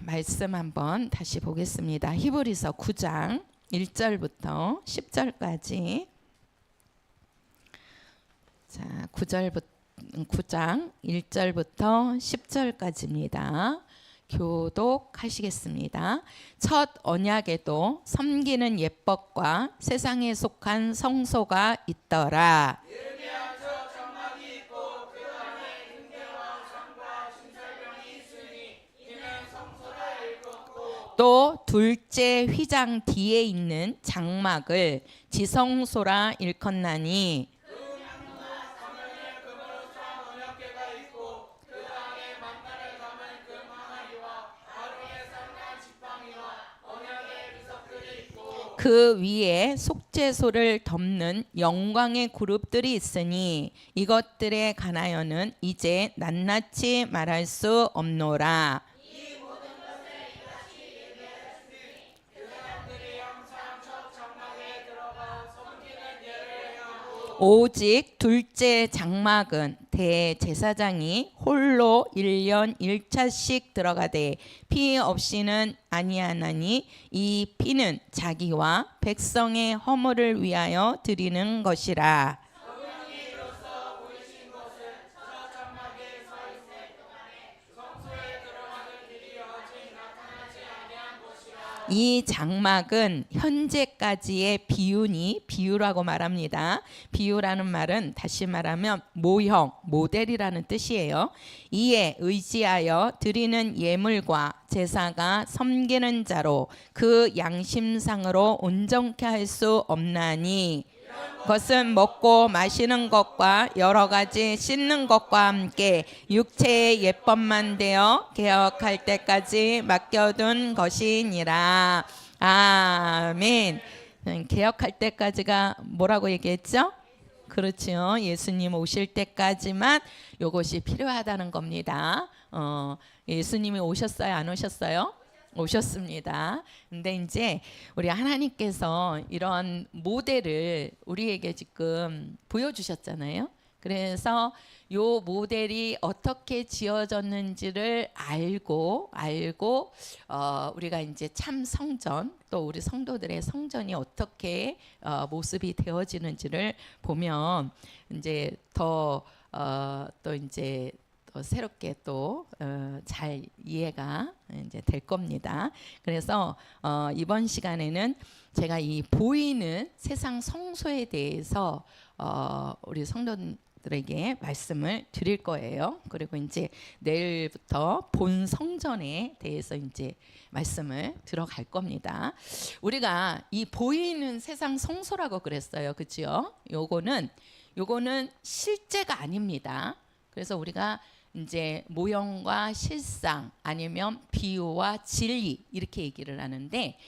말씀 한번 다시 보겠습니다. 히브리서 9장 1절부터 10절까지. 자, 9장 1절부터 10절까지입니다. 교독하시겠습니다. 첫 언약에도 섬기는 예법과 세상에 속한 성소가 있더라. 또 둘째 휘장 뒤에 있는 장막을 지성소라 일컫나니 그 위에 속죄소를 덮는 영광의 그룹들이 있으니 이것들에 관하여는 이제 낱낱이 말할 수 없노라. 오직 둘째 장막은 대제사장이 홀로 1년 1차씩 들어가되 피 없이는 아니하나니 이 피는 자기와 백성의 허물을 위하여 드리는 것이라. 이 장막은 현재까지의 비유니 비유라고 말합니다. 비유라는 말은 다시 말하면 모형, 모델이라는 뜻이에요. 이에 의지하여 드리는 예물과 제사가 섬기는 자로 그 양심상으로 온전케 할 수 없나니 그것은 먹고 마시는 것과 여러 가지 씻는 것과 함께 육체의 예법만 되어 개혁할 때까지 맡겨둔 것이니라. 아멘. 개혁할 때까지가 뭐라고 얘기했죠? 그렇죠. 예수님 오실 때까지만 이것이 필요하다는 겁니다. 예수님이 오셨어요? 안 오셨어요? 오셨습니다. 근데 이제 우리 하나님께서 이런 모델을 우리에게 지금 보여주셨잖아요. 그래서 요 모델이 어떻게 지어졌는지를 알고 우리가 이제 참 성전 또 우리 성도들의 성전이 어떻게 모습이 되어지는지를 보면 이제 더 또 이제 새롭게 또 잘 이해가 이제 될 겁니다. 그래서 이번 시간에는 제가 이 보이는 세상 성소에 대해서 우리 성도들에게 말씀을 드릴 거예요. 그리고 이제 내일부터 본 성전에 대해서 이제 말씀을 들어갈 겁니다. 우리가 이 보이는 세상 성소라고 그랬어요. 그렇죠? 요거는 실제가 아닙니다. 그래서 우리가 이제 모형과 실상 아니면 비유와 진리 이렇게 얘기를 하는데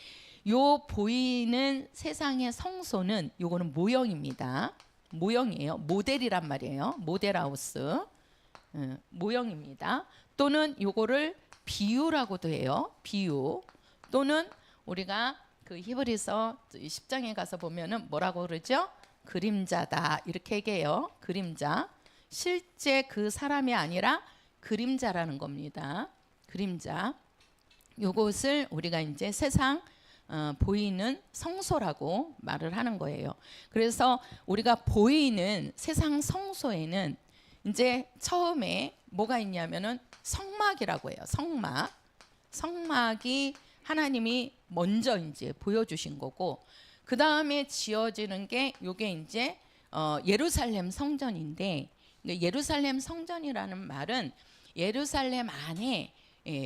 요 보이는 세상의 성소는 요거는 모형입니다. 모형이에요. 모델이란 말이에요. 모델하우스 모형입니다. 또는 요거를 비유라고도 해요. 비유 또는 우리가 그 히브리서 10장에 가서 보면은 뭐라고 그러죠? 그림자다 이렇게 얘기해요. 그림자. 실제 그 사람이 아니라 그림자라는 겁니다. 그림자. 요것을 우리가 이제 세상 보이는 성소라고 말을 하는 거예요. 그래서 우리가 보이는 세상 성소에는 이제 처음에 뭐가 있냐면은 성막이라고 해요. 성막. 성막이 하나님이 먼저 이제 보여주신 거고 그 다음에 지어지는 게 요게 이제 예루살렘 성전인데 예루살렘 성전이라는 말은 예루살렘 안에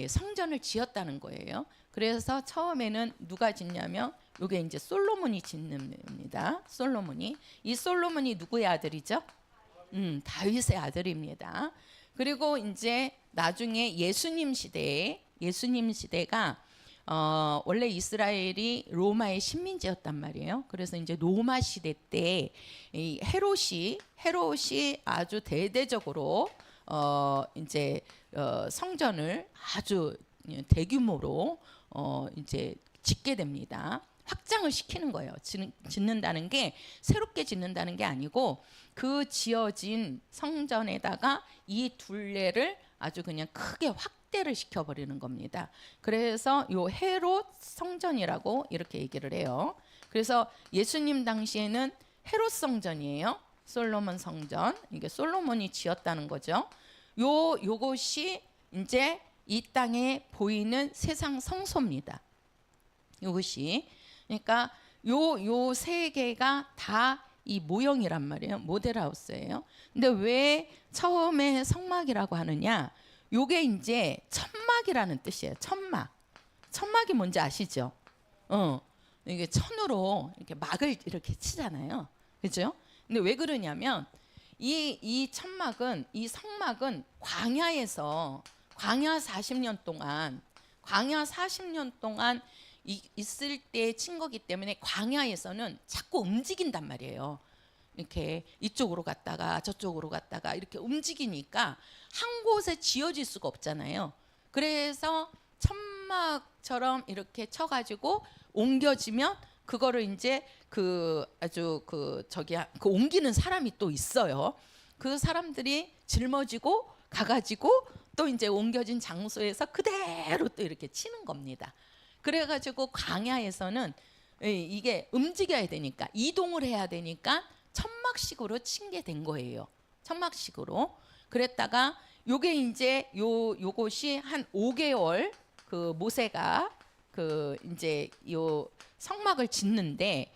성전을 지었다는 거예요. 그래서 처음에는 누가 짓냐면 이게 이제 솔로몬이 짓는 겁니다. 이 솔로몬이 누구의 아들이죠? 다윗의 아들입니다. 그리고 이제 나중에 예수님 시대가 원래 이스라엘이 로마의 식민지였단 말이에요. 그래서 이제 로마 시대 때 이 헤롯이 아주 대대적으로 이제 성전을 아주 대규모로 이제 짓게 됩니다. 확장을 시키는 거예요. 짓는다는 게 새롭게 짓는다는 게 아니고 그 지어진 성전에다가 이 둘레를 아주 그냥 크게 삭대를 시켜버리는 겁니다. 그래서 요 헤롯 성전이라고 이렇게 얘기를 해요. 그래서 예수님 당시에는 헤롯 성전이에요. 솔로몬 성전. 이게 솔로몬이 지었다는 거죠. 요것이 이제 이 땅에 보이는 세상 성소입니다. 요것이. 그러니까 요 세 개가 다 이 모형이란 말이에요. 모델하우스예요. 근데 왜 처음에 성막이라고 하느냐? 요게 이제 천막이라는 뜻이에요. 천막. 천막이 뭔지 아시죠? 이게 천으로 이렇게 막을 이렇게 치잖아요. 그죠? 근데 왜 그러냐면 이 천막은, 이 성막은 광야에서 광야 40년 동안 있을 때 친 거기 때문에 광야에서는 자꾸 움직인단 말이에요. 이렇게 이쪽으로 갔다가 저쪽으로 갔다가 이렇게 움직이니까 한 곳에 지어질 수가 없잖아요. 그래서 천막처럼 이렇게 쳐가지고 옮겨지면 그거를 이제 그 옮기는 사람이 또 있어요. 그 사람들이 짊어지고 가가지고 또 이제 옮겨진 장소에서 그대로 또 이렇게 치는 겁니다. 그래가지고 광야에서는 이게 움직여야 되니까, 이동을 해야 되니까 천막식으로 친 게 된 거예요. 천막식으로. 그랬다가 요게 이제 요것이 한 5개월 그 모세가 그 이제 요 성막을 짓는데,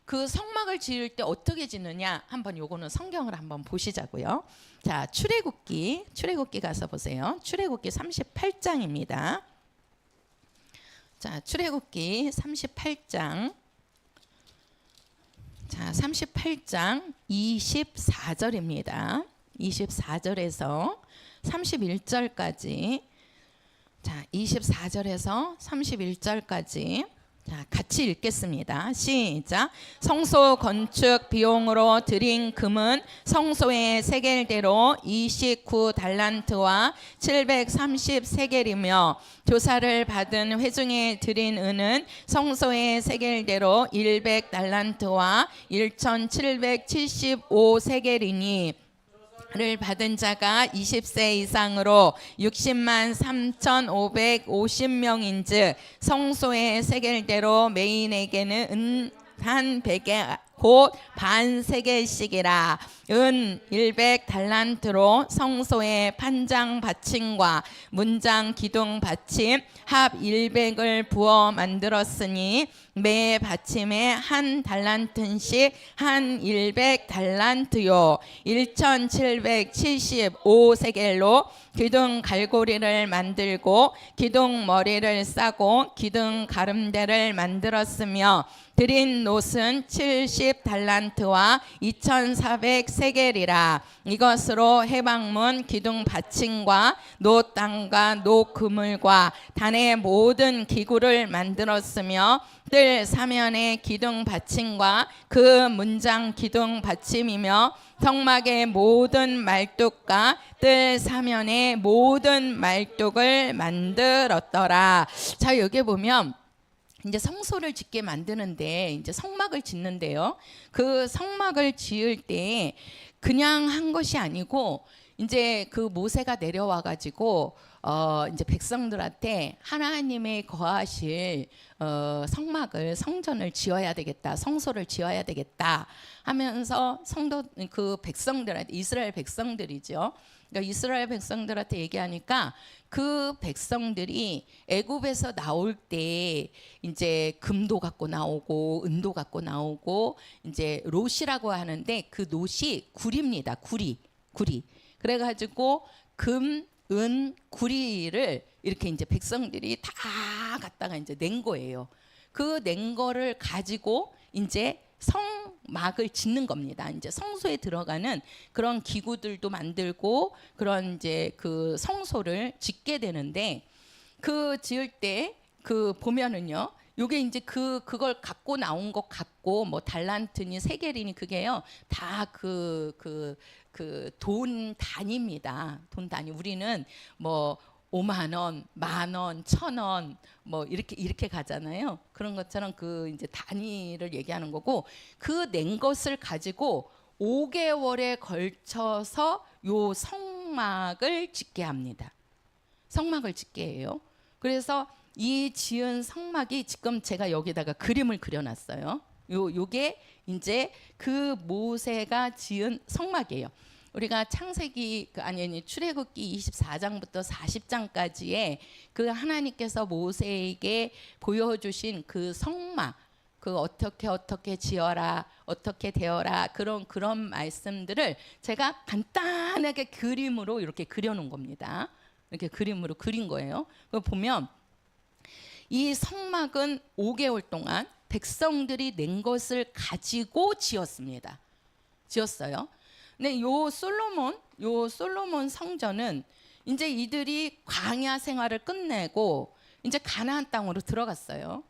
그 성막을 지을 때 어떻게 짓느냐, 한번 요거는 성경을 한번 보시자고요. 자, 출애굽기 가서 보세요. 출애굽기 38장입니다. 자, 출애굽기 38장. 자, 38장 24절입니다. 24절에서 31절까지. 자, 24절에서 31절까지. 자, 같이 읽겠습니다. 시작. 성소 건축 비용으로 들인 금은 성소의 세겔대로 29달란트와 730세겔이며 조사를 받은 회중에 들인 은은 성소의 세겔대로 100달란트와 1775세겔이니 를 받은 자가 20세 이상으로 60만 3,550명인즉 성소의 세겔대로 메인에게는 은 한 베개 곧 반 세겔씩이라. 은 100달란트로 성소의 판장 받침과 문장 기둥 받침 합 100을 부어 만들었으니 매 받침에 한 달란트씩 한 100달란트요 1775세겔로 기둥 갈고리를 만들고 기둥 머리를 싸고 기둥 가름대를 만들었으며 드린 놋은 70달란트와 2400세겔이라. 이것으로 해방문 기둥 받침과 놋단과 놋그물과 단의 모든 기구를 만들었으며 뜰 사면의 기둥 받침과 그 문장 기둥 받침이며 성막의 모든 말뚝과 뜰 사면의 모든 말뚝을 만들었더라. 자, 여기 보면 이제 성소를 짓게 만드는데, 이제 성막을 짓는데요. 그 성막을 지을 때 그냥 한 것이 아니고 이제 그 모세가 내려와 가지고 이제 백성들한테 하나님의 거하실 성전을 지어야 되겠다, 성소를 지어야 되겠다 하면서 그 백성들한테, 이스라엘 백성들이죠. 그러니까 이스라엘 백성들한테 얘기하니까 그 백성들이 애굽에서 나올 때 이제 금도 갖고 나오고 은도 갖고 나오고 이제 롯이라고 하는데 그 롯이 구리입니다. 구리. 그래가지고 금, 은, 구리를 이렇게 이제 백성들이 다 갖다가 이제 낸 거예요. 그 낸 거를 가지고 이제 성막을 짓는 겁니다. 이제 성소에 들어가는 그런 기구들도 만들고 그런 이제 그 성소를 짓게 되는데, 그 지을 때 그 보면은요, 요게 이제 그걸 갖고 나온 것 같고 뭐 달란트니 세겔이니 그게요 다 돈 단위입니다. 돈 단위. 우리는 뭐 5만 원, 10,000원, 1,000원 뭐 이렇게 가잖아요. 그런 것처럼 그 이제 단위를 얘기하는 거고, 그 낸 것을 가지고 5개월에 걸쳐서 요 성막을 짓게 합니다. 성막을 짓게 해요. 그래서 이 지은 성막이 지금 제가 여기다가 그림을 그려놨어요. 요게 이제 그 모세가 지은 성막이에요. 우리가 창세기 아니 출애굽기 24장부터 40장까지의 그 하나님께서 모세에게 보여주신 그 성막, 그 어떻게 지어라, 어떻게 되어라, 그런 말씀들을 제가 간단하게 그림으로 이렇게 그려놓은 겁니다. 이렇게 그림으로 그린 거예요. 그걸 보면 이 성막은 5개월 동안 백성들이 낸 것을 가지고 지었습니다. 지었어요. 근데 요 솔로몬 성전은 이제 이들이 광야 생활을 끝내고 이제 가나안 땅으로 들어갔어요.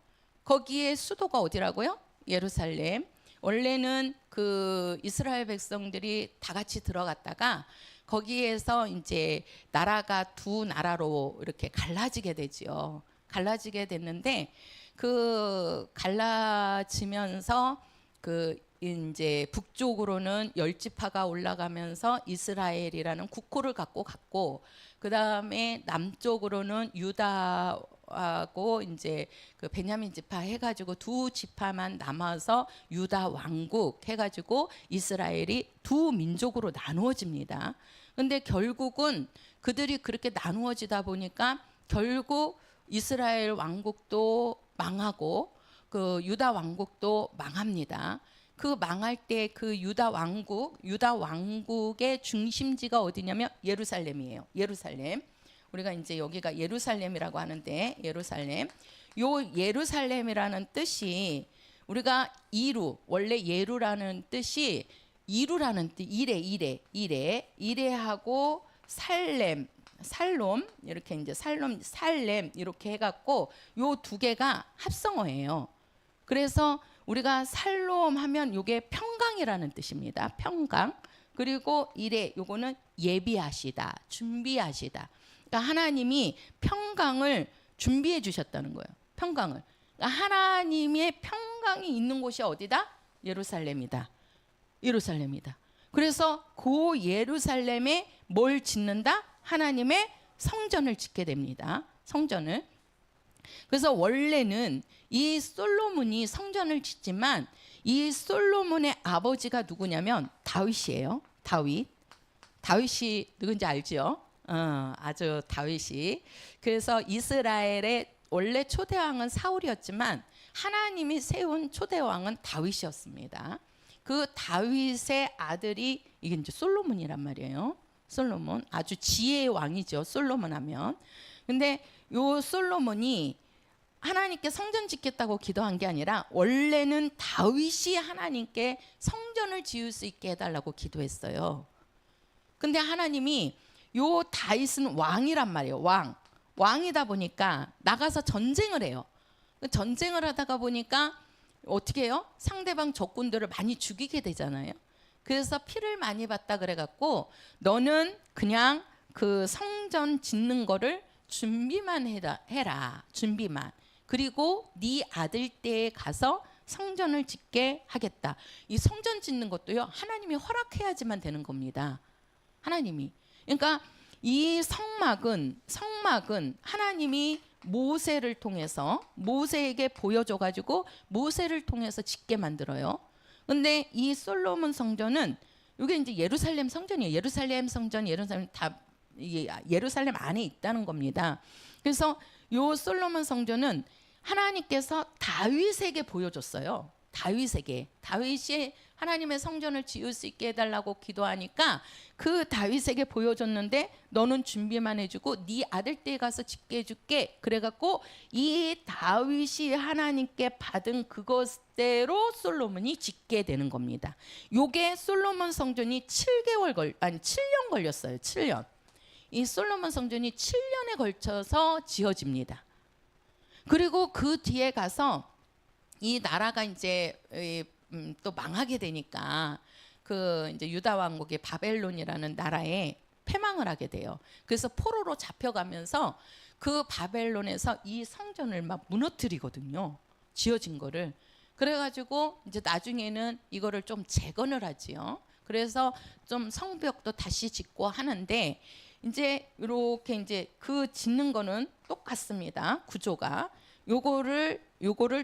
거기에 수도가 어디라고요? 예루살렘. 원래는 그 이스라엘 백성들이 다 같이 들어갔다가 거기에서 이제 나라가 두 나라로 이렇게 갈라지게 되지요. 갈라지게 됐는데 그 갈라지면서 그 이제 북쪽으로는 10지파가 올라가면서 이스라엘이라는 국호를 갖고 갔고, 그 다음에 남쪽으로는 유다하고 이제 그 베냐민 지파 해가지고 두 지파만 남아서 유다 왕국 해가지고 이스라엘이 두 민족으로 나누어집니다. 근데 결국은 그들이 그렇게 나누어지다 보니까 결국 이스라엘 왕국도 망하고 그 유다 왕국도 망합니다. 그 망할 때 그 유다 왕국의 중심지가 어디냐면 예루살렘이에요. 예루살렘. 우리가 이제 여기가 예루살렘이라고 하는데, 요 예루살렘이라는 뜻이 우리가 원래 예루라는 뜻이 이루라는 뜻, 이레하고 살롬 이렇게 이제 살렘 이렇게 해갖고 요 두 개가 합성어예요. 그래서 우리가 살롬 하면 요게 평강이라는 뜻입니다. 평강. 그리고 요거는 예비하시다, 준비하시다. 그러니까 하나님이 평강을 준비해 주셨다는 거예요. 평강을. 그러니까 하나님의 평강이 있는 곳이 어디다? 예루살렘이다. 그래서 그 예루살렘에 뭘 짓는다? 하나님의 성전을 짓게 됩니다. 성전을. 그래서 원래는 이 솔로몬이 성전을 짓지만 이 솔로몬의 아버지가 누구냐면 다윗이에요. 다윗이 누군지 알죠? 아주 다윗이. 그래서 이스라엘의 원래 초대왕은 사울이었지만 하나님이 세운 초대왕은 다윗이었습니다. 그 다윗의 아들이 이게 이제 솔로몬이란 말이에요. 솔로몬 아주 지혜의 왕이죠. 솔로몬 하면. 근데 요 솔로몬이 하나님께 성전 짓겠다고 기도한 게 아니라 원래는 다윗이 하나님께 성전을 지을 수 있게 해달라고 기도했어요. 근데 하나님이 요 다윗은 왕이란 말이에요. 왕이다 보니까 나가서 전쟁을 해요. 전쟁을 하다가 보니까 어떻게 해요? 상대방 적군들을 많이 죽이게 되잖아요. 그래서 피를 많이 봤다 그래갖고 너는 그냥 그 성전 짓는 거를 준비만 해라. 준비만. 그리고 네 아들 때에 가서 성전을 짓게 하겠다. 이 성전 짓는 것도요, 하나님이 허락해야지만 되는 겁니다. 하나님이. 그러니까 이 성막은 하나님이 모세를 통해서 모세에게 보여줘가지고 모세를 통해서 짓게 만들어요. 근데 이 솔로몬 성전은 이게 이제 예루살렘 성전이에요. 예루살렘 안에 있다는 겁니다. 그래서 요 솔로몬 성전은 하나님께서 다윗에게 보여줬어요. 다윗이 하나님의 성전을 지을 수 있게 해달라고 기도하니까 그 다윗에게 보여줬는데 너는 준비만 해주고 네 아들 때 가서 짓게 해줄게. 그래갖고 이 다윗이 하나님께 받은 그것대로 솔로몬이 짓게 되는 겁니다. 요게 솔로몬 성전이 7년 걸렸어요. 7년. 이 솔로몬 성전이 7년에 걸쳐서 지어집니다. 그리고 그 뒤에 가서 이 나라가 이제 또 망하게 되니까 그 이제 유다 왕국의 바벨론이라는 나라에 패망을 하게 돼요. 그래서 포로로 잡혀가면서 그 바벨론에서 이 성전을 막 무너뜨리거든요. 지어진 거를. 그래가지고 이제 나중에는 이거를 좀 재건을 하지요. 그래서 좀 성벽도 다시 짓고 하는데 이제 이렇게 이제 그 짓는 거는 똑같습니다. 구조가 요거를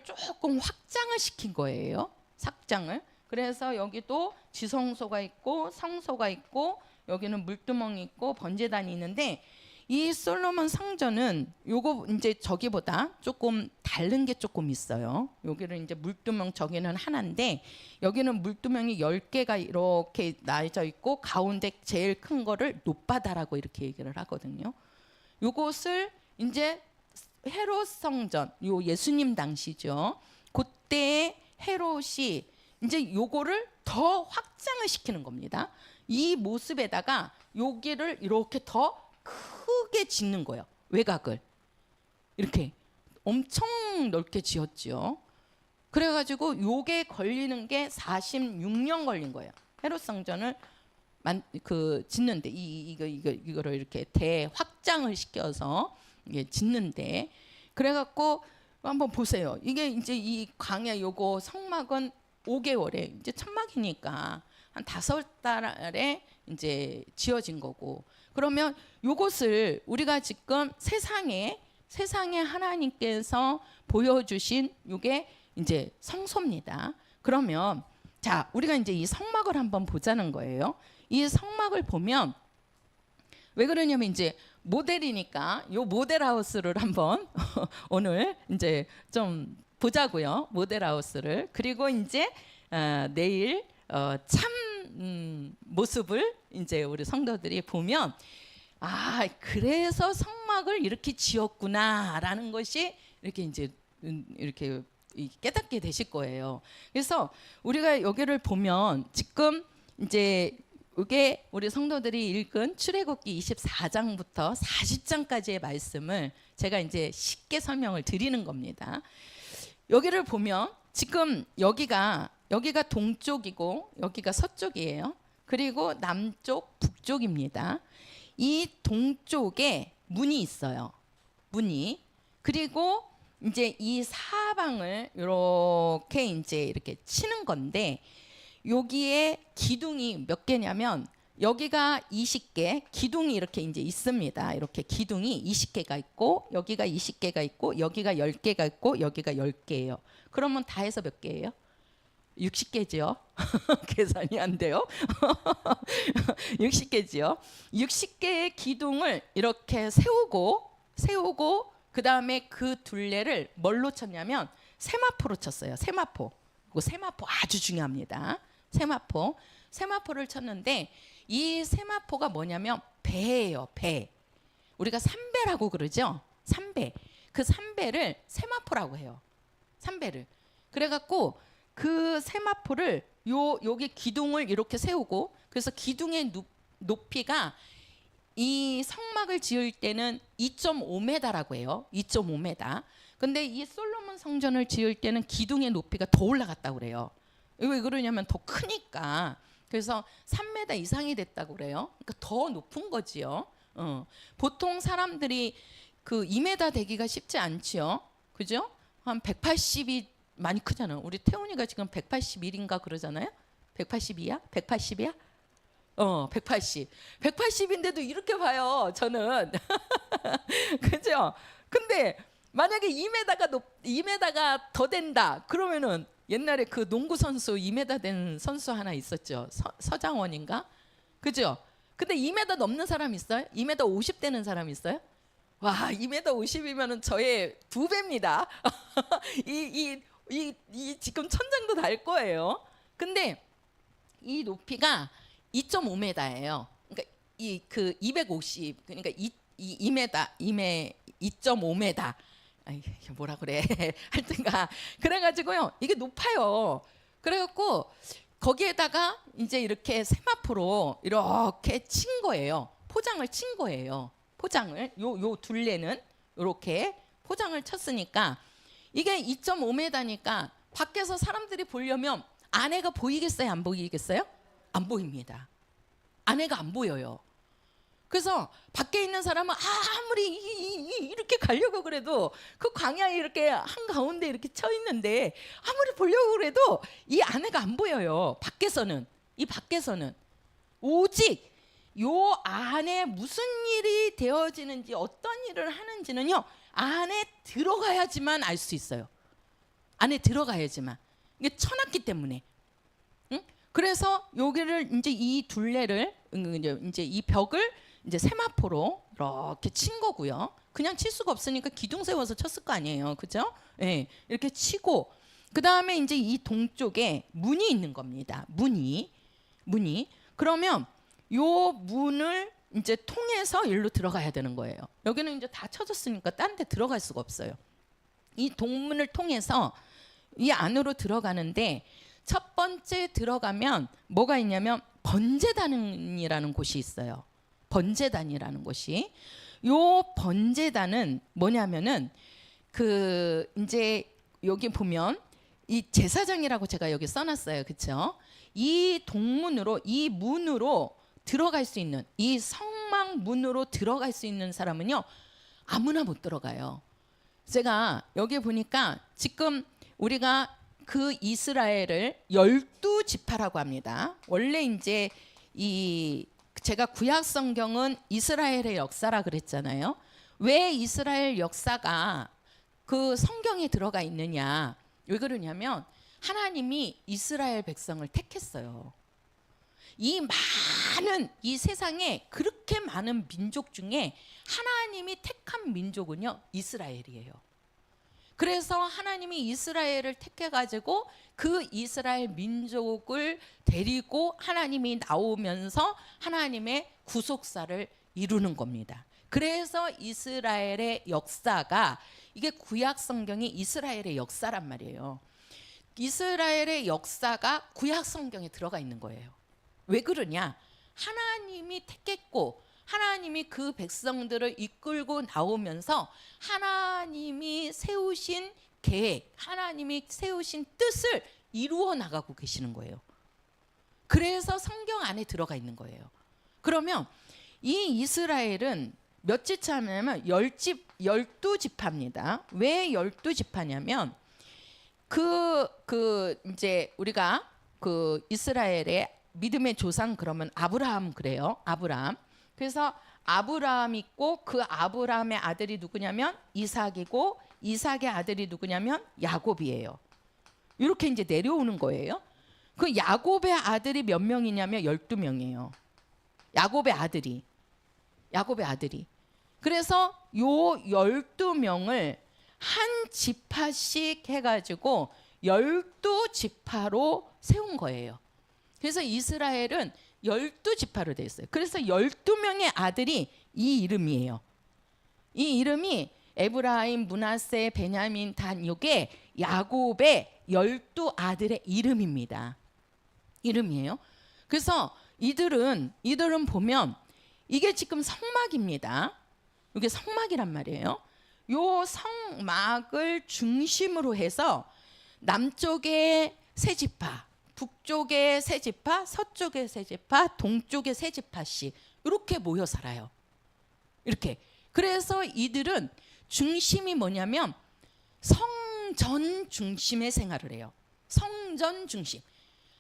조금 확장을 시킨 거예요. 확장을. 그래서 여기도 지성소가 있고 성소가 있고 여기는 물두멍이 있고 번제단이 있는데 이 솔로몬 성전은 요거 이제 저기보다 조금 다른 게 조금 있어요. 여기는 이제 물두멍 저기는 하나인데 여기는 물두멍이 10개가 이렇게 나눠져 있고 가운데 제일 큰 거를 높바다라고 이렇게 얘기를 하거든요. 요것을 이제 헤롯 성전, 요 예수님 당시죠. 그때 헤롯이 이제 요거를 더 확장을 시키는 겁니다. 이 모습에다가 여기를 이렇게 더 크게 짓는 거예요. 외곽을 이렇게 엄청 넓게 지었죠. 그래가지고 요게 걸리는 게 46년 걸린 거예요. 헤롯 성전을 짓는데 이거를 이렇게 대확장을 시켜서 짓는데 그래갖고 한번 보세요. 이게 이제 이 광야 요거 성막은 5개월에 이제 천막이니까 한 5달에 이제 지어진 거고 그러면 요것을 우리가 지금 세상에 하나님께서 보여주신 요게 이제 성소입니다. 그러면 자 우리가 이제 이 성막을 한번 보자는 거예요. 이 성막을 보면 왜 그러냐면 이제 모델이니까 요 모델하우스를 한번 오늘 이제 좀 보자고요. 모델하우스를. 그리고 이제 내일 참 모습을 이제 우리 성도들이 보면 아 그래서 성막을 이렇게 지었구나라는 것이 이렇게 이제 이렇게 깨닫게 되실 거예요. 그래서 우리가 여기를 보면 지금 이제 이게 우리 성도들이 읽은 출애굽기 24장부터 40장까지의 말씀을 제가 이제 쉽게 설명을 드리는 겁니다. 여기를 보면 지금 여기가 동쪽이고 여기가 서쪽이에요. 그리고 남쪽, 북쪽입니다. 이 동쪽에 문이 있어요. 문이. 그리고 이제 이 사방을 이렇게 치는 건데 여기에 기둥이 몇 개냐면 여기가 20개 기둥이 이렇게 이제 있습니다. 이렇게 기둥이 20개가 있고 여기가 20개가 있고 여기가 10개가 있고 여기가 10개예요. 그러면 다 해서 몇 개예요? 60개죠. 계산이 안 돼요. 60개지요. 60개의 기둥을 이렇게 세우고 그다음에 그 둘레를 뭘로 쳤냐면 세마포로 쳤어요. 세마포. 그 세마포 아주 중요합니다. 세마포를 쳤는데 이 세마포가 뭐냐면 배예요. 배. 우리가 삼배라고 그러죠. 삼배. 그 삼배를 세마포라고 해요. 삼배를. 그래갖고 그 세마포를 여기 기둥을 이렇게 세우고 그래서 기둥의 높이가 이 성막을 지을 때는 2.5m라고 해요. 2.5m. 근데 이 솔로몬 성전을 지을 때는 기둥의 높이가 더 올라갔다고 그래요. 왜 그러냐면 더 크니까. 그래서 3m 이상이 됐다고 그래요. 그러니까 더 높은 거지요. 보통 사람들이 그 2m 되기가 쉽지 않지요. 그죠? 한 180이 많이 크잖아요. 우리 태훈이가 지금 181인가 그러잖아요. 182야? 180이야? 180. 180인데도 이렇게 봐요. 저는. 그죠? 근데 만약에 2m가 더 된다. 그러면은 옛날에 그 농구 선수 2m 된 선수 하나 있었죠. 서장원인가? 그죠? 근데 2m 넘는 사람 있어요? 2m 50 되는 사람 있어요? 와, 2m 50이면은 저의 2배입니다. 이 지금 천장도 달 거예요. 근데 이 높이가 2.5m예요. 그러니까 그 250, 그러니까 2.5m. 아이, 뭐라 그래. 하여튼가 그래가지고요. 이게 높아요. 그래갖고 거기에다가 이제 이렇게 세마포로 이렇게 친 거예요. 포장을 친 거예요. 포장을 요 둘레는 이렇게 포장을 쳤으니까 이게 2.5m니까 밖에서 사람들이 보려면 안에가 보이겠어요? 안 보이겠어요? 안 보입니다. 안에가 안 보여요. 그래서 밖에 있는 사람은 아무리 이렇게 가려고 그래도 그 광야에 이렇게 한가운데 이렇게 쳐 있는데 아무리 보려고 그래도 이 안에가 안 보여요. 밖에서는. 이 밖에서는. 오직 요 안에 무슨 일이 되어지는지 어떤 일을 하는지는요 안에 들어가야지만 알 수 있어요. 안에 들어가야지만. 이게 쳐놨기 때문에. 응? 그래서 여기를 이제 이 둘레를 이제 이 벽을 이제 세마포로 이렇게 친 거고요. 그냥 칠 수가 없으니까 기둥 세워서 쳤을 거 아니에요, 그죠? 예, 이렇게 치고 그 다음에 이제 이 동쪽에 문이 있는 겁니다. 문이. 그러면 요 문을 이제 통해서 일로 들어가야 되는 거예요. 여기는 이제 다 쳐졌으니까 딴 데 들어갈 수가 없어요. 이 동문을 통해서 이 안으로 들어가는데 첫 번째 들어가면 뭐가 있냐면 번제단이라는 곳이 있어요. 번제단이라는 곳이. 요 번제단은 뭐냐면은 그 이제 여기 보면 이 제사장이라고 제가 여기 써놨어요, 그렇죠? 이 동문으로 이 문으로 들어갈 수 있는 이 성막 문으로 들어갈 수 있는 사람은요 아무나 못 들어가요. 제가 여기 보니까 지금 우리가 그 이스라엘을 12지파라고 합니다. 원래 이제 이 제가 구약 성경은 이스라엘의 역사라 그랬잖아요. 왜 이스라엘 역사가 그 성경에 들어가 있느냐? 왜 그러냐면 하나님이 이스라엘 백성을 택했어요. 이 많은 이 세상에 그렇게 많은 민족 중에 하나님이 택한 민족은요 이스라엘이에요. 그래서 하나님이 이스라엘을 택해 가지고 그 이스라엘 민족을 데리고 하나님이 나오면서 하나님의 구속사를 이루는 겁니다. 그래서 이스라엘의 역사가 이게 구약 성경이 이스라엘의 역사란 말이에요. 이스라엘의 역사가 구약 성경에 들어가 있는 거예요. 왜 그러냐? 하나님이 택했고 하나님이 그 백성들을 이끌고 나오면서 하나님이 세우신 계획, 하나님이 세우신 뜻을 이루어 나가고 계시는 거예요. 그래서 성경 안에 들어가 있는 거예요. 그러면 이 이스라엘은 몇 지파냐면 12지파입니다. 왜 12지파냐면 이제 우리가 그 이스라엘의 믿음의 조상 그러면 아브라함 그래요. 아브라함. 그래서 아브라함 있고 그 아브라함의 아들이 누구냐면 이삭이고 이삭의 아들이 누구냐면 야곱이에요. 이렇게 이제 내려오는 거예요. 그 야곱의 아들이 몇 명이냐면 12명이에요. 야곱의 아들이. 그래서 요 12명을 한 지파씩 해가지고 12지파로 세운 거예요. 그래서 이스라엘은 12지파로 되어 있어요. 그래서 12명의 아들이 이 이름이에요. 이 이름이 에브라임, 므낫세, 베냐민, 단 요게 야곱의 12아들의 이름입니다. 이름이에요. 그래서 이들은 보면 이게 지금 성막입니다. 이게 성막이란 말이에요. 요 성막을 중심으로 해서 남쪽에 세 지파, 북쪽에 세 지파, 서쪽에 세 지파, 동쪽에 세 지파씩 이렇게 모여 살아요. 이렇게. 그래서 이들은 중심이 뭐냐면 성전 중심의 생활을 해요. 성전 중심.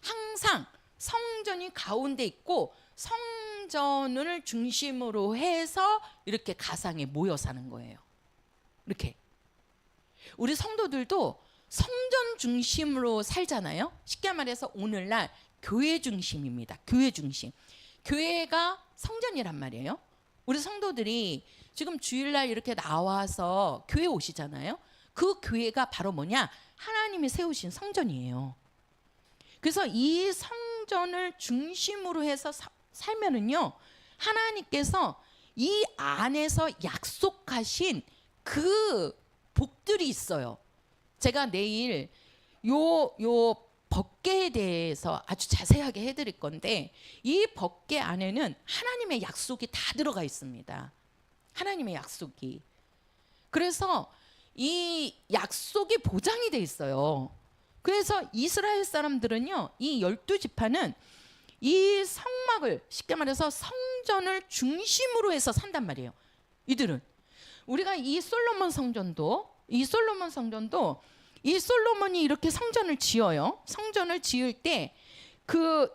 항상 성전이 가운데 있고 성전을 중심으로 해서 이렇게 가상에 모여 사는 거예요. 이렇게. 우리 성도들도 성전 중심으로 살잖아요. 쉽게 말해서 오늘날 교회 중심입니다. 교회 중심. 교회가 성전이란 말이에요. 우리 성도들이 지금 주일날 이렇게 나와서 교회 오시잖아요. 그 교회가 바로 뭐냐? 하나님이 세우신 성전이에요. 그래서 이 성전을 중심으로 해서 살면은요, 하나님께서 이 안에서 약속하신 그 복들이 있어요. 제가 내일 요 법궤에 대해서 아주 자세하게 해드릴 건데 이 법궤 안에는 하나님의 약속이 다 들어가 있습니다. 하나님의 약속이. 그래서 이 약속이 보장이 돼 있어요. 그래서 이스라엘 사람들은요, 이 12지파는 이 성막을 쉽게 말해서 성전을 중심으로 해서 산단 말이에요. 이들은 우리가 이 솔로몬 성전도 이 솔로몬이 이렇게 성전을 지어요. 성전을 지을 때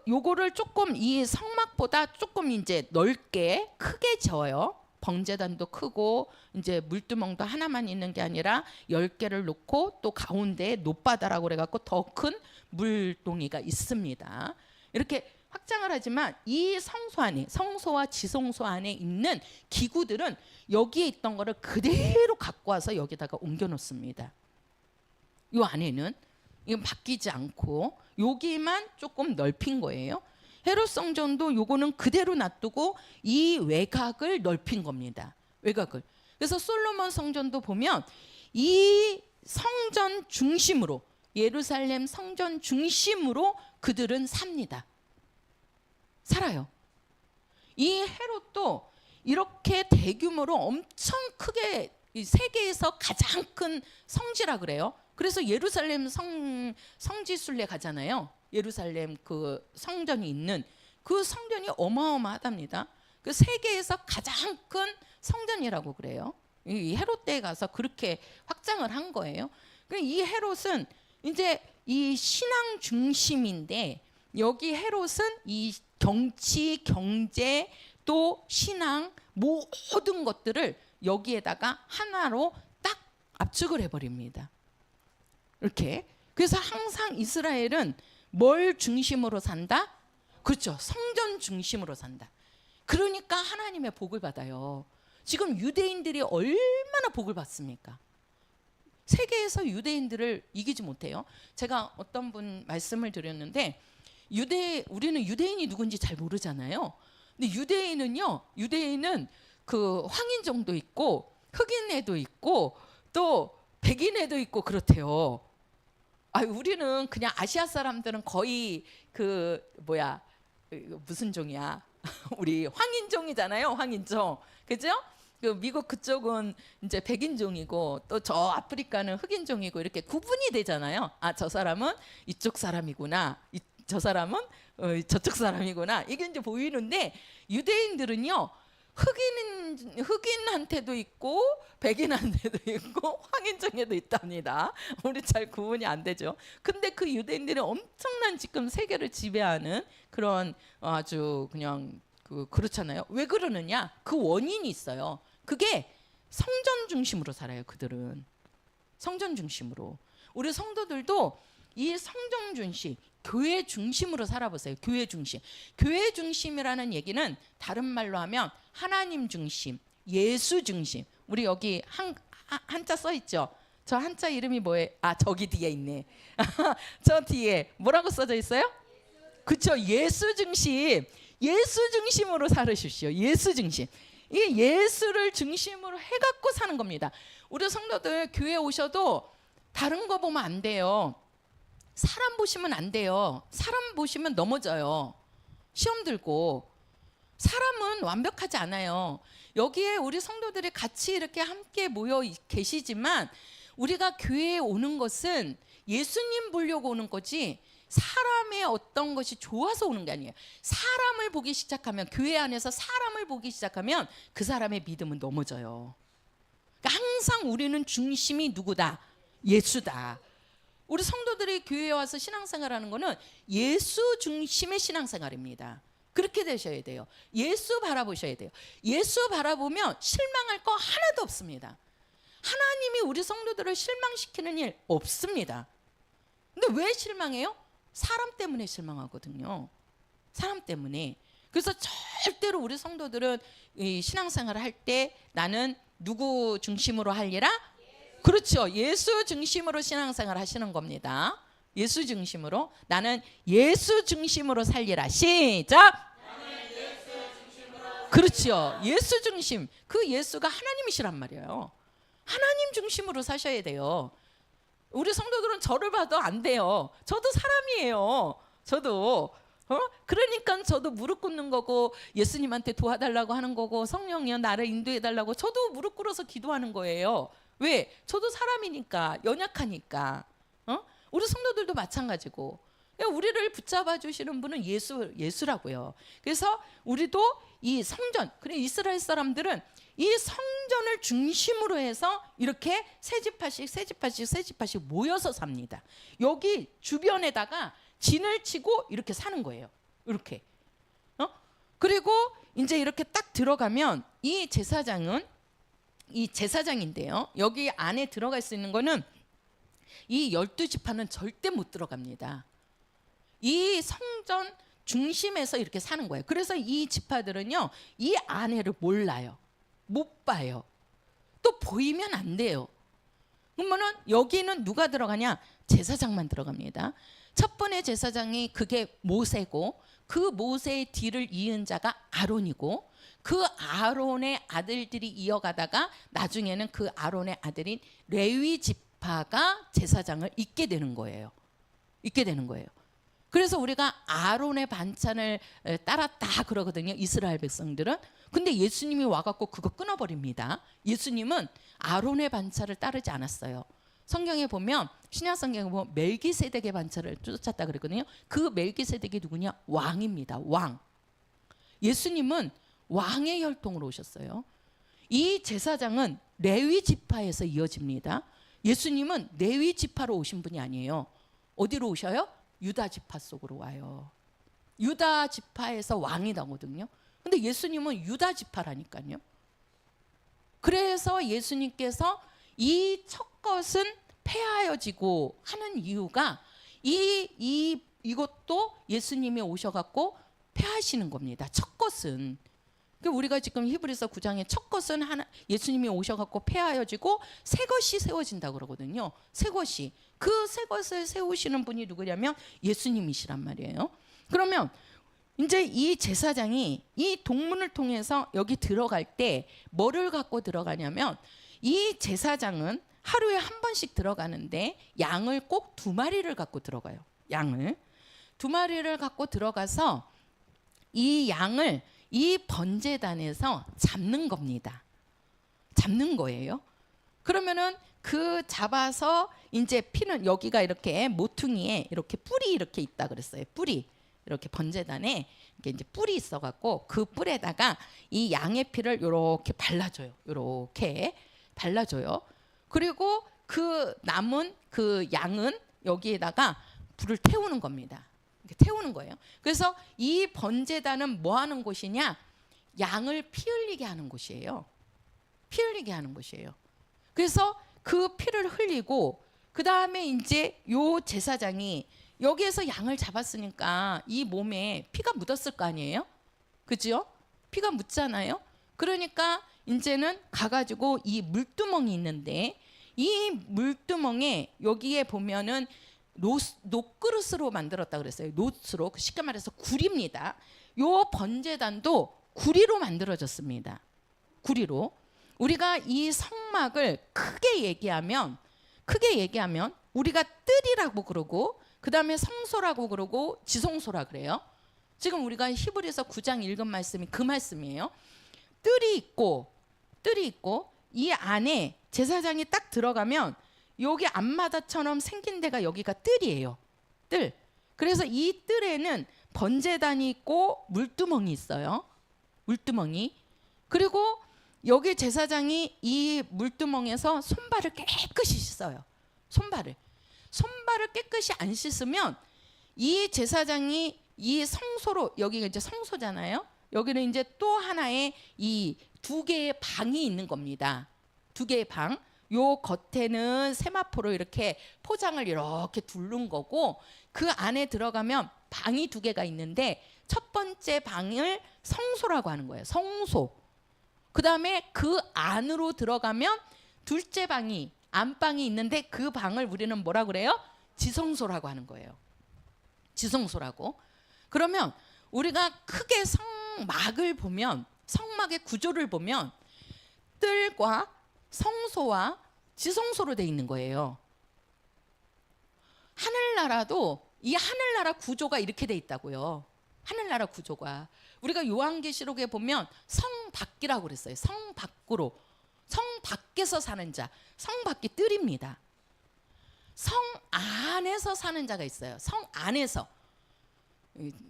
요거를 조금 이 성막보다 조금 이제 넓게 크게 지어요. 번제단도 크고 이제 물두멍도 하나만 있는 게 아니라 10개를 놓고 또 가운데에 높바다라고 그래갖고 더 큰 물동이가 있습니다. 이렇게 확장을 하지만 이 성소 안에, 성소와 지성소 안에 있는 기구들은 여기에 있던 거를 그대로 갖고 와서 여기다가 옮겨 놓습니다. 요 안에는 이건 바뀌지 않고 여기만 조금 넓힌 거예요. 헤롯 성전도 요거는 그대로 놔두고 이 외곽을 넓힌 겁니다. 외곽을. 그래서 솔로몬 성전도 보면 이 성전 중심으로, 예루살렘 성전 중심으로 그들은 삽니다. 살아요. 이 헤롯도 이렇게 대규모로 엄청 크게 세계에서 가장 큰 성지라 그래요. 그래서 예루살렘 성지순례 가잖아요. 예루살렘 그 성전이 있는 그 성전이 어마어마하답니다. 그 세계에서 가장 큰 성전이라고 그래요. 이 헤롯 때에 가서 그렇게 확장을 한 거예요. 이 헤롯은 이제 이 신앙 중심인데 여기 헤롯은 이 정치, 경제 또 신앙 모든 것들을 여기에다가 하나로 딱 압축을 해버립니다. 이렇게. 그래서 항상 이스라엘은 뭘 중심으로 산다? 그렇죠. 성전 중심으로 산다. 그러니까 하나님의 복을 받아요. 지금 유대인들이 얼마나 복을 받습니까? 세계에서 유대인들을 이기지 못해요. 제가 어떤 분 말씀을 드렸는데 우리는 유대인이 누군지 잘 모르잖아요. 근데 유대인은 그 황인종도 있고 흑인애도 있고 또 백인애도 있고 그렇대요. 우리는 그냥 아시아 사람들은 거의 무슨 종이야? 우리 황인종이잖아요. 황인종. 그죠? 그 미국 그쪽은 이제 백인종이고 또 저 아프리카는 흑인종이고 이렇게 구분이 되잖아요. 저 사람은 이쪽 사람이구나. 저 사람은 저쪽 사람이구나. 이게 이제 보이는데 유대인들은요. 흑인한테도 있고 백인한테도 있고 황인종에도 있답니다. 우리 잘 구분이 안 되죠. 근데 그 유대인들이 엄청난 지금 세계를 지배하는 그런 아주 그냥 그렇잖아요. 왜 그러느냐? 그 원인이 있어요. 그게 성전 중심으로 살아요. 그들은 성전 중심으로. 우리 성도들도 이 성전 중심, 교회 중심으로 살아보세요. 교회 중심. 교회 중심이라는 얘기는 다른 말로 하면 하나님 중심, 예수 중심. 우리 여기 한자 써 있죠. 저 한자 이름이 뭐예요? 저기 뒤에 있네. 저 뒤에 뭐라고 써져 있어요? 그렇죠. 예수 중심. 예수 중심으로 살으십시오. 예수 중심. 이게 예수를 중심으로 해갖고 사는 겁니다. 우리 성도들 교회 오셔도 다른 거 보면 안 돼요. 사람 보시면 안 돼요. 사람 보시면 넘어져요. 시험 들고. 사람은 완벽하지 않아요. 여기에 우리 성도들이 같이 이렇게 함께 모여 계시지만 우리가 교회에 오는 것은 예수님 보려고 오는 거지 사람의 어떤 것이 좋아서 오는 게 아니에요. 사람을 보기 시작하면, 교회 안에서 사람을 보기 시작하면 그 사람의 믿음은 넘어져요. 그러니까 항상 우리는 중심이 누구다? 예수다. 우리 성도들이 교회에 와서 신앙생활하는 거는 예수 중심의 신앙생활입니다. 그렇게 되셔야 돼요. 예수 바라보셔야 돼요. 예수 바라보면 실망할 거 하나도 없습니다. 하나님이 우리 성도들을 실망시키는 일 없습니다. 근데 왜 실망해요? 사람 때문에 실망하거든요. 사람 때문에. 그래서 절대로 우리 성도들은 이 신앙생활을 할 때 나는 누구 중심으로 할리라? 그렇죠. 예수 중심으로 신앙생활 하시는 겁니다. 예수 중심으로. 나는 예수 중심으로 살리라. 시작. 그렇죠. 예수 중심. 그 예수가 하나님이시란 말이에요. 하나님 중심으로 사셔야 돼요. 우리 성도들은 저를 봐도 안 돼요. 저도 사람이에요. 저도. 그러니까 저도 무릎 꿇는 거고 예수님한테 도와달라고 하는 거고 성령이여 나를 인도해달라고 저도 무릎 꿇어서 기도하는 거예요. 왜? 저도 사람이니까, 연약하니까. 우리 성도들도 마찬가지고. 우리를 붙잡아 주시는 분은 예수라고요. 그래서 우리도 이 성전, 그래 이스라엘 사람들은 이 성전을 중심으로 해서 이렇게 세 집씩 모여서 삽니다. 여기 주변에다가 진을 치고 이렇게 사는 거예요. 이렇게. 그리고 이제 이렇게 딱 들어가면 이 제사장인데요. 여기 안에 들어갈 수 있는 거는 이 12지파는 절대 못 들어갑니다. 이 성전 중심에서 이렇게 사는 거예요. 그래서 이 지파들은요, 이 안에를 몰라요. 못 봐요. 또 보이면 안 돼요. 그러면은 여기는 누가 들어가냐? 제사장만 들어갑니다. 첫 번째 제사장이 그게 모세고, 그 모세의 뒤를 이은 자가 아론이고, 그 아론의 아들들이 이어가다가 나중에는 그 아론의 아들인 레위 지파가 제사장을 잇게 되는 거예요. 잇게 되는 거예요. 그래서 우리가 아론의 반찬을 따랐다 그러거든요, 이스라엘 백성들은. 근데 예수님이 와갖고 그거 끊어버립니다. 예수님은 아론의 반찬을 따르지 않았어요. 성경에 보면, 신약 성경에 보면 멜기세덱의 반찬을 쫓았다 그랬거든요. 그 멜기세덱이 누구냐? 왕입니다. 왕. 예수님은 왕의 혈통으로 오셨어요. 이 제사장은 레위 지파에서 이어집니다. 예수님은 레위 지파로 오신 분이 아니에요. 어디로 오셔요? 유다 지파 속으로 와요. 유다 지파에서 왕이 나거든요. 근데 예수님은 유다 지파라니까요. 그래서 예수님께서 이 첫 것은 폐하여지고 하는 이유가 이것도 예수님이 오셔갖고 폐하시는 겁니다. 첫 것은. 우리가 지금 히브리서 9장에 첫 것은 예수님이 오셔갖고 폐하여지고 새 것이 세워진다 그러거든요. 새 것이. 그 새 것을 세우시는 분이 누구냐면 예수님이시란 말이에요. 그러면 이제 이 제사장이 이 동문을 통해서 여기 들어갈 때 뭐를 갖고 들어가냐면, 이 제사장은 하루에 한 번씩 들어가는데 양을 꼭 2마리를 갖고 들어가요. 양을 2마리를 갖고 들어가서 이 양을 이 번제단에서 잡는 겁니다. 잡는 거예요. 그러면은 그 잡아서 이제 피는 여기가 이렇게 모퉁이에 이렇게 뿔이 이렇게 있다 그랬어요. 뿔이 이렇게 번제단에 이제 뿔이 있어갖고 그 뿔에다가 이 양의 피를 이렇게 발라줘요. 이렇게 발라줘요. 그리고 그 남은 그 양은 여기에다가 불을 태우는 겁니다. 이렇게 태우는 거예요. 그래서 이 번제단은 뭐 하는 곳이냐? 양을 피 흘리게 하는 곳이에요. 피 흘리게 하는 곳이에요. 그래서 그 피를 흘리고, 그 다음에 이제 요 제사장이 여기에서 양을 잡았으니까 이 몸에 피가 묻었을 거 아니에요? 그죠? 피가 묻잖아요. 그러니까 이제는 가가지고 이 물두멍이 있는데, 이 물두멍에 여기에 보면은 녹그릇으로 만들었다 그랬어요. 놋으로. 쉽게 말해서 구리입니다. 요 번제단도 구리로 만들어졌습니다. 구리로. 우리가 이 성막을 크게 얘기하면 우리가 뜰이라고 그러고, 그 다음에 성소라고 그러고, 지성소라 그래요. 지금 우리가 히브리서 9장 읽은 말씀이 그 말씀이에요. 뜰이 있고 이 안에 제사장이 딱 들어가면 여기 앞마다처럼 생긴 데가 여기가 뜰이에요. 뜰. 그래서 이 뜰에는 번제단이 있고 물두멍이 있어요. 물두멍이. 그리고 여기 제사장이 이 물두멍에서 손발을 깨끗이 씻어요. 손발을 깨끗이 안 씻으면 이 제사장이 이 성소로, 여기가 이제 성소잖아요. 여기는 이제 또 하나의 이 2개의 방이 있는 겁니다. 2개의 방. 요 겉에는 세마포로 이렇게 포장을 이렇게 두른 거고, 그 안에 들어가면 방이 2개가 있는데, 첫 번째 방을 성소라고 하는 거예요. 성소. 그 다음에 그 안으로 들어가면 둘째 방이, 안방이 있는데, 그 방을 우리는 뭐라 그래요? 지성소라고 하는 거예요. 지성소라고. 그러면 우리가 크게 성막을 보면, 성막의 구조를 보면 뜰과 성소와 지성소로 돼 있는 거예요. 하늘나라도 이 하늘나라 구조가 이렇게 돼 있다고요. 하늘나라 구조가. 우리가 요한계시록에 보면 성 밖이라고 그랬어요. 성 밖으로. 성 밖에서 사는 자. 성 밖이 뜰입니다. 성 안에서 사는 자가 있어요. 성 안에서.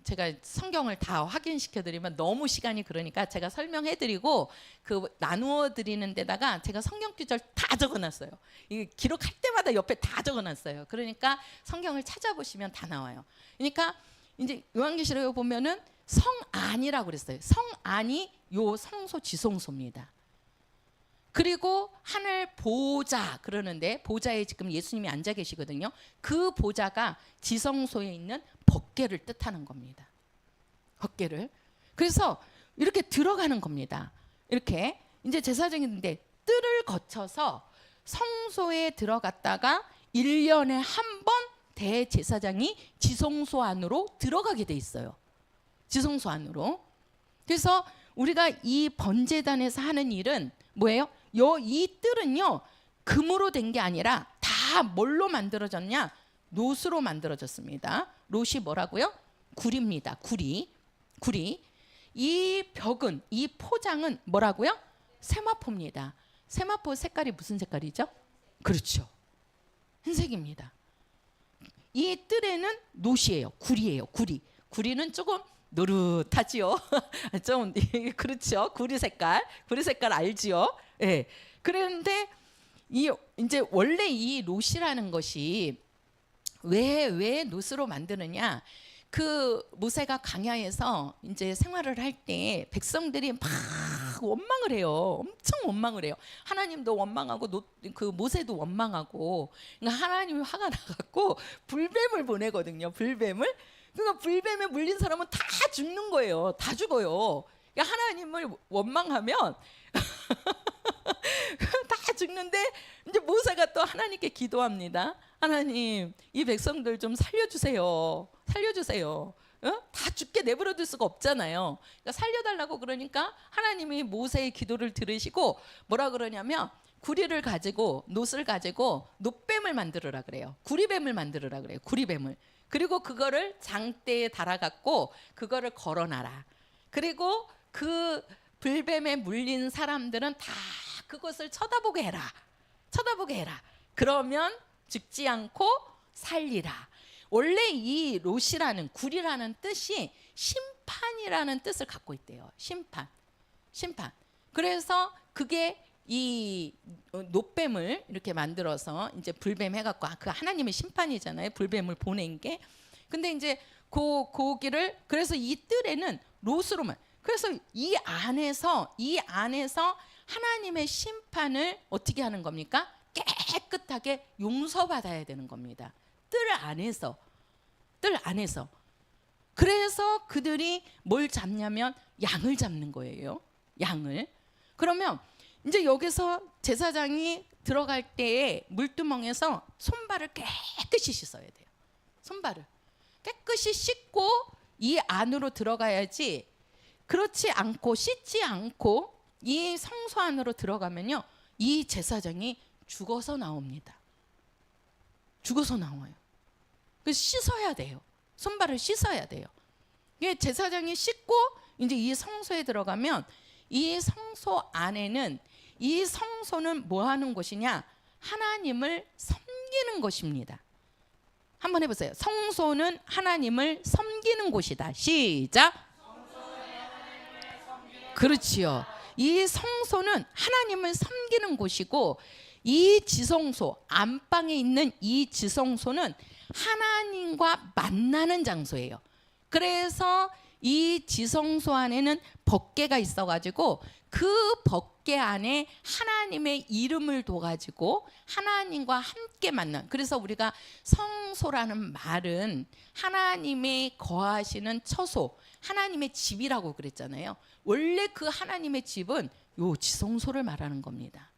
제가 성경을 다 확인시켜 드리면 너무 시간이 그러니까 제가 설명해 드리고 그 나누어 드리는 데다가 제가 성경 구절 다 적어 놨어요. 이 기록할 때마다 옆에 다 적어 놨어요. 그러니까 성경을 찾아보시면 다 나와요. 그러니까 이제 요한계시록에 보면은 성안이라고 그랬어요. 성안이 요 성소 지성소입니다. 그리고 하늘 보좌 그러는데 보좌에 지금 예수님이 앉아 계시거든요. 그 보좌가 지성소에 있는 법궤를 뜻하는 겁니다. 법궤를. 그래서 이렇게 들어가는 겁니다. 이렇게 이제 제사장인데 뜰을 거쳐서 성소에 들어갔다가 1년에 한 번 대제사장이 지성소 안으로 들어가게 돼 있어요. 지성소 안으로. 그래서 우리가 이 번제단에서 하는 일은 뭐예요? 이 뜰은요 금으로 된 게 아니라 다 뭘로 만들어졌냐? 놋으로 만들어졌습니다. 놋이 뭐라고요? 구리입니다. 구리. 이 벽은 이 포장은 뭐라고요? 세마포입니다. 세마포 색깔이 무슨 색깔이죠? 그렇죠. 흰색입니다. 이 뜰에는 놋이에요. 구리예요. 구리는 조금 노릇하지요. 좀 그렇죠. 구리 색깔 알지요. 예. 그런데 이제 원래 이 놋이라는 것이 왜 놋으로 만드느냐? 그 모세가 광야에서 이제 생활을 할 때 백성들이 막 원망을 해요. 엄청 원망을 해요. 하나님도 원망하고 그 모세도 원망하고. 그러니까 하나님이 화가 나갖고 불뱀을 보내거든요. 불뱀을. 그러니까 불뱀에 물린 사람은 다 죽는 거예요. 다 죽어요. 그러니까 하나님을 원망하면 다 죽는데 이제 모세가 또 하나님께 기도합니다. 하나님, 이 백성들 좀 살려주세요. 다 죽게 내버려 둘 수가 없잖아요. 그러니까 살려달라고 그러니까 하나님이 모세의 기도를 들으시고 뭐라 그러냐면 구리를 가지고 놋을 가지고 놋뱀을 만들으라 그래요. 구리뱀을 만들으라 그래요. 구리뱀을. 그리고 그거를 장대에 달아갖고 그거를 걸어놔라. 그리고 그 불뱀에 물린 사람들은 다 그것을 쳐다보게 해라. 그러면 죽지 않고 살리라. 원래 이 롯이라는 구리라는 뜻이 심판이라는 뜻을 갖고 있대요. 심판. 그래서 그게 이 놋뱀을 이렇게 만들어서 이제 불뱀 해갖고 그 하나님의 심판이잖아요. 불뱀을 보낸 게. 근데 이제 고기를 그래서 이 뜰에는 롯으로만. 그래서 이 안에서 하나님의 심판을 어떻게 하는 겁니까? 깨끗하게 용서받아야 되는 겁니다. 뜰 안에서. 그래서 그들이 뭘 잡냐면 양을 잡는 거예요. 양을. 그러면 이제 여기서 제사장이 들어갈 때에 물두멍에서 손발을 깨끗이 씻어야 돼요. 손발을 깨끗이 씻고 이 안으로 들어가야지. 그렇지 않고 씻지 않고 이 성소 안으로 들어가면요, 이 제사장이 죽어서 나옵니다. 죽어서 나와요. 그래서 씻어야 돼요. 손발을 씻어야 돼요. 이게 제사장이 씻고 이제 이 성소에 들어가면 이 성소 안에는 이 성소는 뭐 하는 곳이냐? 하나님을 섬기는 곳입니다. 한번 해보세요. 성소는 하나님을 섬기는 곳이다. 시작. 그렇지요. 이 성소는 하나님을 섬기는 곳이고 이 지성소, 안방에 있는 이 지성소는 하나님과 만나는 장소예요. 그래서 이 지성소 안에는 법궤가 있어가지고 그 법궤 안에 하나님의 이름을 둬가지고 하나님과 함께 만난. 그래서 우리가 성소라는 말은 하나님의 거하시는 처소, 하나님의 집이라고 그랬잖아요. 원래 그 하나님의 집은 요 지성소를 말하는 겁니다.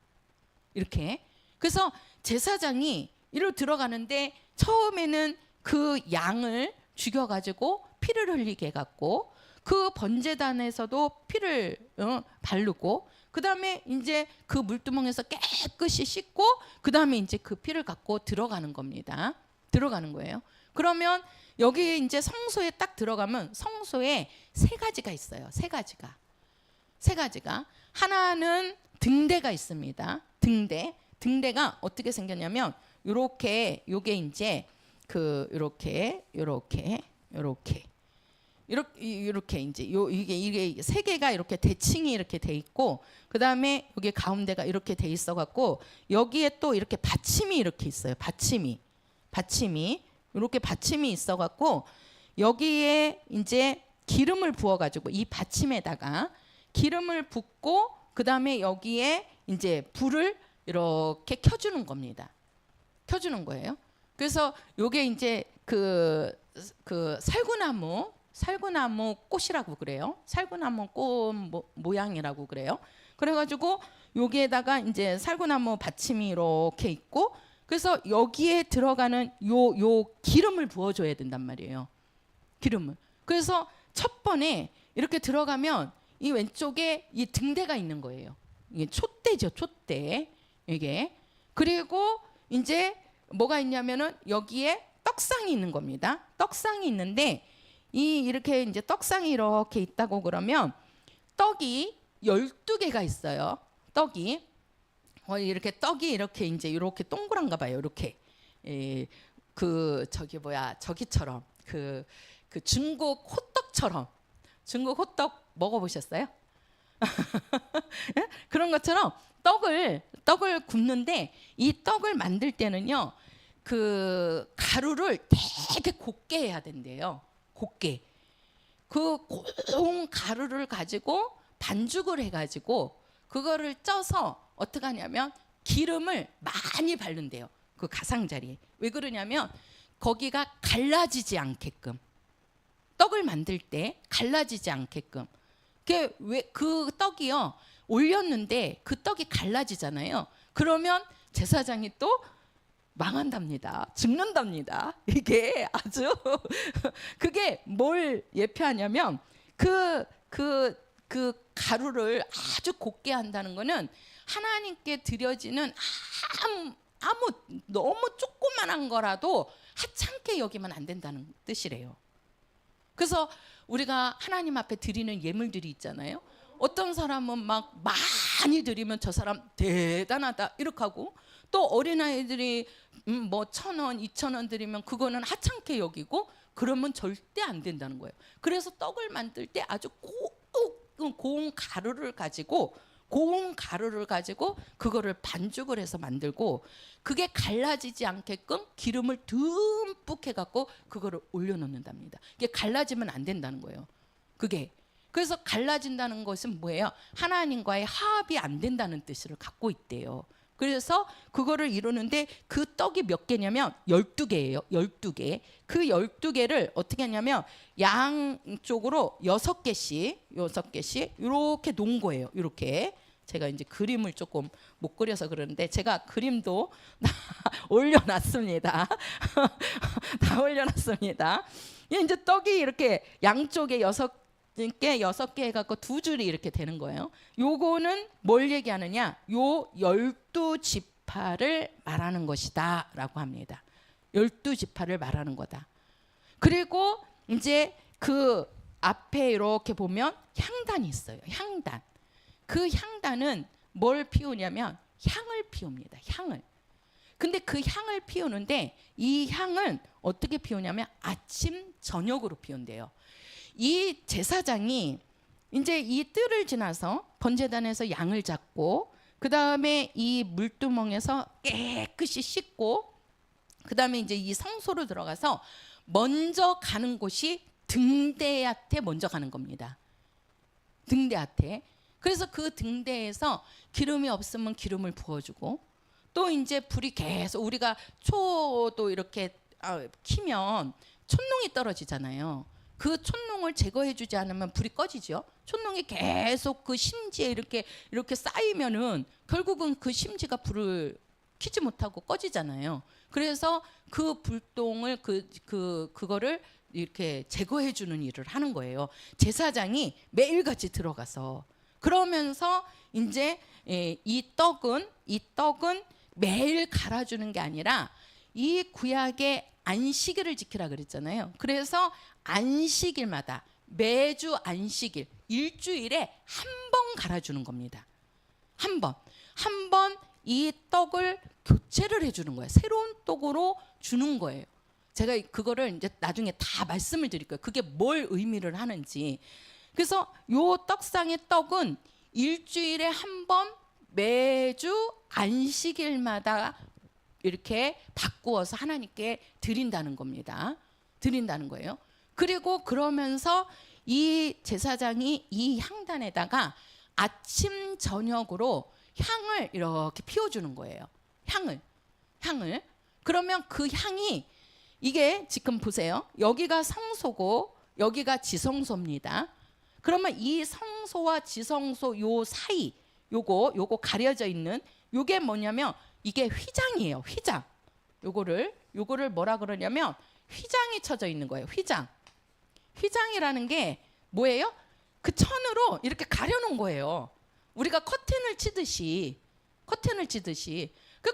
이렇게. 그래서 제사장이 이리로 들어가는데 처음에는 그 양을 죽여가지고 피를 흘리게 해갖고 그 번제단에서도 피를 바르고 그 다음에 이제 그 물두멍에서 깨끗이 씻고 그 다음에 이제 그 피를 갖고 들어가는 겁니다. 들어가는 거예요. 그러면 여기 이제 성소에 딱 들어가면 성소에 세 가지가 있어요. 세 가지가. 하나는 등대가 있습니다. 등대가 어떻게 생겼냐면 요렇게 요게 이제 그 요렇게 이렇게 이제 이게 세 개가 이렇게 대칭이 이렇게 돼 있고, 그 다음에 여기 가운데가 이렇게 돼 있어 갖고 여기에 또 이렇게 받침이 이렇게 있어요. 받침이 이렇게 받침이 있어 갖고 여기에 이제 기름을 부어 가지고 이 받침에다가 기름을 붓고, 그 다음에 여기에 이제 불을 이렇게 켜주는 겁니다. 켜주는 거예요. 그래서 요게 이제 그 살구나무 꽃이라고 그래요. 살구나무 꽃 모양이라고 그래요. 그래가지고 여기에다가 이제 살구나무 받침이 이렇게 있고, 그래서 여기에 들어가는 요 기름을 부어줘야 된단 말이에요. 기름을. 그래서 첫 번에 이렇게 들어가면 이 왼쪽에 이 등대가 있는 거예요. 이게 촛대죠, 촛대. 이게. 그리고 이제 뭐가 있냐면은 여기에 떡상이 있는 겁니다. 떡상이 있는데 이렇게 이제 떡상이 이렇게 있다고 그러면 떡이 12개가 있어요. 떡이 이렇게 떡이 이렇게 이제 이렇게 동그란가 봐요. 이렇게 저기처럼 그 중국 호떡처럼, 중국 호떡 먹어보셨어요? 그런 것처럼 떡을 굽는데, 이 떡을 만들 때는요 그 가루를 되게 곱게 해야 된대요. 곱게. 그 고운 가루를 가지고 반죽을 해가지고 그거를 쪄서 어떻게 하냐면 기름을 많이 바른대요. 그 가상자리에. 왜 그러냐면 거기가 갈라지지 않게끔, 떡을 만들 때 갈라지지 않게끔. 그 떡이요 올렸는데 그 떡이 갈라지잖아요. 그러면 제사장이 또 망한답니다. 죽는답니다. 이게 아주 그게 뭘 예표하냐면 그 가루를 아주 곱게 한다는 거는 하나님께 드려지는 아무 너무 조그만한 거라도 하찮게 여기면 안 된다는 뜻이래요. 그래서 우리가 하나님 앞에 드리는 예물들이 있잖아요. 어떤 사람은 막 많이 드리면 저 사람 대단하다 이렇게 하고, 또 어린아이들이 뭐 1,000원, 2,000원 드리면 그거는 하찮게 여기고, 그러면 절대 안 된다는 거예요. 그래서 떡을 만들 때 아주 고운 가루를 가지고 그거를 반죽을 해서 만들고, 그게 갈라지지 않게끔 기름을 듬뿍 해갖고 그거를 올려놓는답니다. 이게 갈라지면 안 된다는 거예요. 그게. 그래서 갈라진다는 것은 뭐예요? 하나님과의 화합이 안 된다는 뜻을 갖고 있대요. 그래서 그거를 이루는데 그 떡이 몇 개냐면 12개예요. 12개. 그 12개를 어떻게 하냐면 양쪽으로 6개씩 이렇게 놓은 거예요. 이렇게. 제가 이제 그림을 조금 못 그려서 그러는데 제가 그림도 올려놨습니다. 다 올려놨습니다. 이제 떡이 이렇게 양쪽에 6개 해갖고 두 줄이 이렇게 되는 거예요. 요거는 뭘 얘기하느냐? 요 12지파를 말하는 것이다 라고 합니다. 12지파를 말하는 거다. 그리고 이제 그 앞에 이렇게 보면 향단이 있어요. 향단. 그 향단은 뭘 피우냐면 향을 피웁니다. 향을. 근데 그 향을 피우는데 이 향은 어떻게 피우냐면 아침 저녁으로 피운대요. 이 제사장이 이제 이 뜰을 지나서 번제단에서 양을 잡고, 그 다음에 이 물두멍에서 깨끗이 씻고, 그 다음에 이제 이 성소로 들어가서 먼저 가는 곳이 등대한테 먼저 가는 겁니다. 등대한테. 그래서 그 등대에서 기름이 없으면 기름을 부어주고, 또 이제 불이 계속 우리가 초도 이렇게 키면 촛농이 떨어지잖아요. 그 촛농을 제거해주지 않으면 불이 꺼지죠. 촛농이 계속 그 심지에 이렇게 쌓이면은 결국은 그 심지가 불을 켜지 못하고 꺼지잖아요. 그래서 그 불똥을 그거를 이렇게 제거해주는 일을 하는 거예요. 제사장이 매일같이 들어가서. 그러면서 이제 이 떡은 매일 갈아주는 게 아니라 이 구약의 안식일을 지키라 그랬잖아요. 그래서 안식일마다 매주 안식일 일주일에 한 번 갈아주는 겁니다. 한 번 이 떡을 교체를 해주는 거예요. 새로운 떡으로 주는 거예요. 제가 그거를 이제 나중에 다 말씀을 드릴 거예요. 그게 뭘 의미를 하는지. 그래서 요 떡상의 떡은 일주일에 한 번 매주 안식일마다 이렇게 바꾸어서 하나님께 드린다는 겁니다. 드린다는 거예요. 그리고 그러면서 이 제사장이 이 향단에다가 아침 저녁으로 향을 이렇게 피워주는 거예요. 향을. 그러면 그 향이 이게 지금 보세요. 여기가 성소고 여기가 지성소입니다. 그러면 이 성소와 지성소 요 사이 요거 가려져 있는 요게 뭐냐면 이게 휘장이에요. 휘장. 요거를 뭐라 그러냐면 휘장이 쳐져 있는 거예요. 휘장이라는 게 뭐예요? 그 천으로 이렇게 가려놓은 거예요. 우리가 커튼을 치듯이 그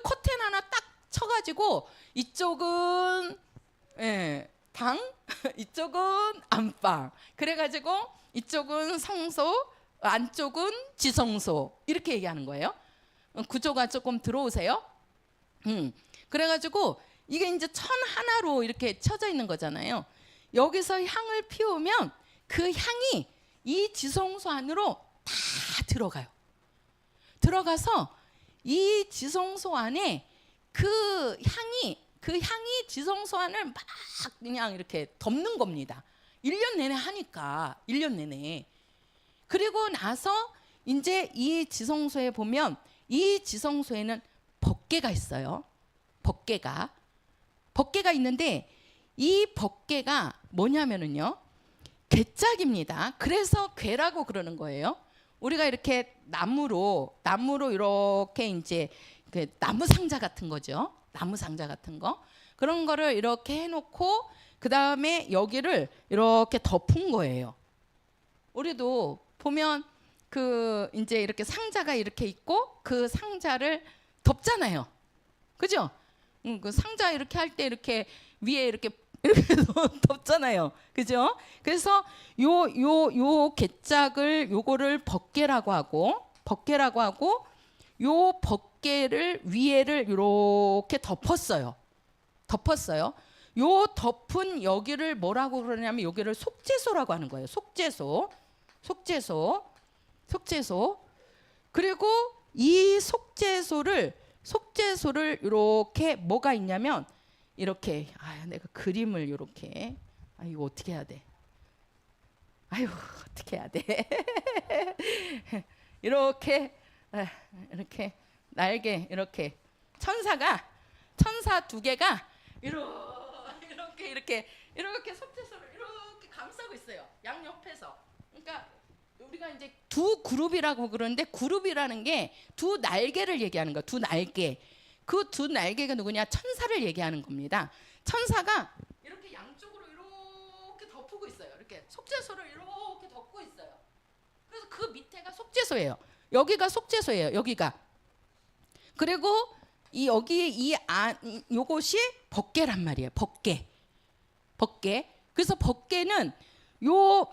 커튼 하나 딱 쳐가지고 이쪽은 당, 이쪽은 안방. 그래가지고 이쪽은 성소, 안쪽은 지성소 이렇게 얘기하는 거예요. 구조가 조금 들어오세요? 그래가지고 이게 이제 천 하나로 이렇게 쳐져 있는 거잖아요. 여기서 향을 피우면 그 향이 이 지성소 안으로 다 들어가서 이 지성소 안에 그 향이 지성소 안을 막 그냥 이렇게 덮는 겁니다. 1년 내내 하니까 1년 내내. 그리고 나서 이제 이 지성소에 보면 이 지성소에는 법궤가 있어요. 법궤가 있는데 이 법궤가 뭐냐면은요. 괴짝입니다. 그래서 괴라고 그러는 거예요. 우리가 이렇게 나무로 이렇게 이제 그 나무 상자 같은 거죠. 나무 상자 같은 거. 그런 거를 이렇게 해놓고 그 다음에 여기를 이렇게 덮은 거예요. 우리도 보면 그 이제 이렇게 상자가 이렇게 있고 그 상자를 덮잖아요. 그죠? 그 상자 이렇게 할 때 이렇게 위에 이렇게 덮잖아요. 그죠? 그래서 요 괴짝을 요거를 법궤라고 하고 요 법궤를 위에를 이렇게 덮었어요. 요 덮은 여기를 뭐라고 그러냐면 여기를 속죄소라고 하는 거예요. 속죄소. 그리고 이 속죄소를 이렇게 뭐가 있냐면 이렇게 내가 그림을 이렇게 이거 어떻게 해야 돼? 어떻게 해야 돼? 이렇게 날개 이렇게 천사 두 개가 이렇게 속죄소를 이렇게 감싸고 있어요. 양옆에서. 그러니까 우리가 이제 두 그룹이라고 그러는데 그룹이라는 게 두 날개를 얘기하는 거야. 두 날개. 그 두 날개가 누구냐? 천사를 얘기하는 겁니다. 천사가 이렇게 양쪽으로 이렇게 덮고 있어요. 이렇게 속죄소를 이렇게 덮고 있어요. 그래서 그 밑에가 속죄소예요. 여기가 속죄소예요. 여기가. 그리고 요것이 법궤란 말이에요. 법궤. 그래서 법궤는 요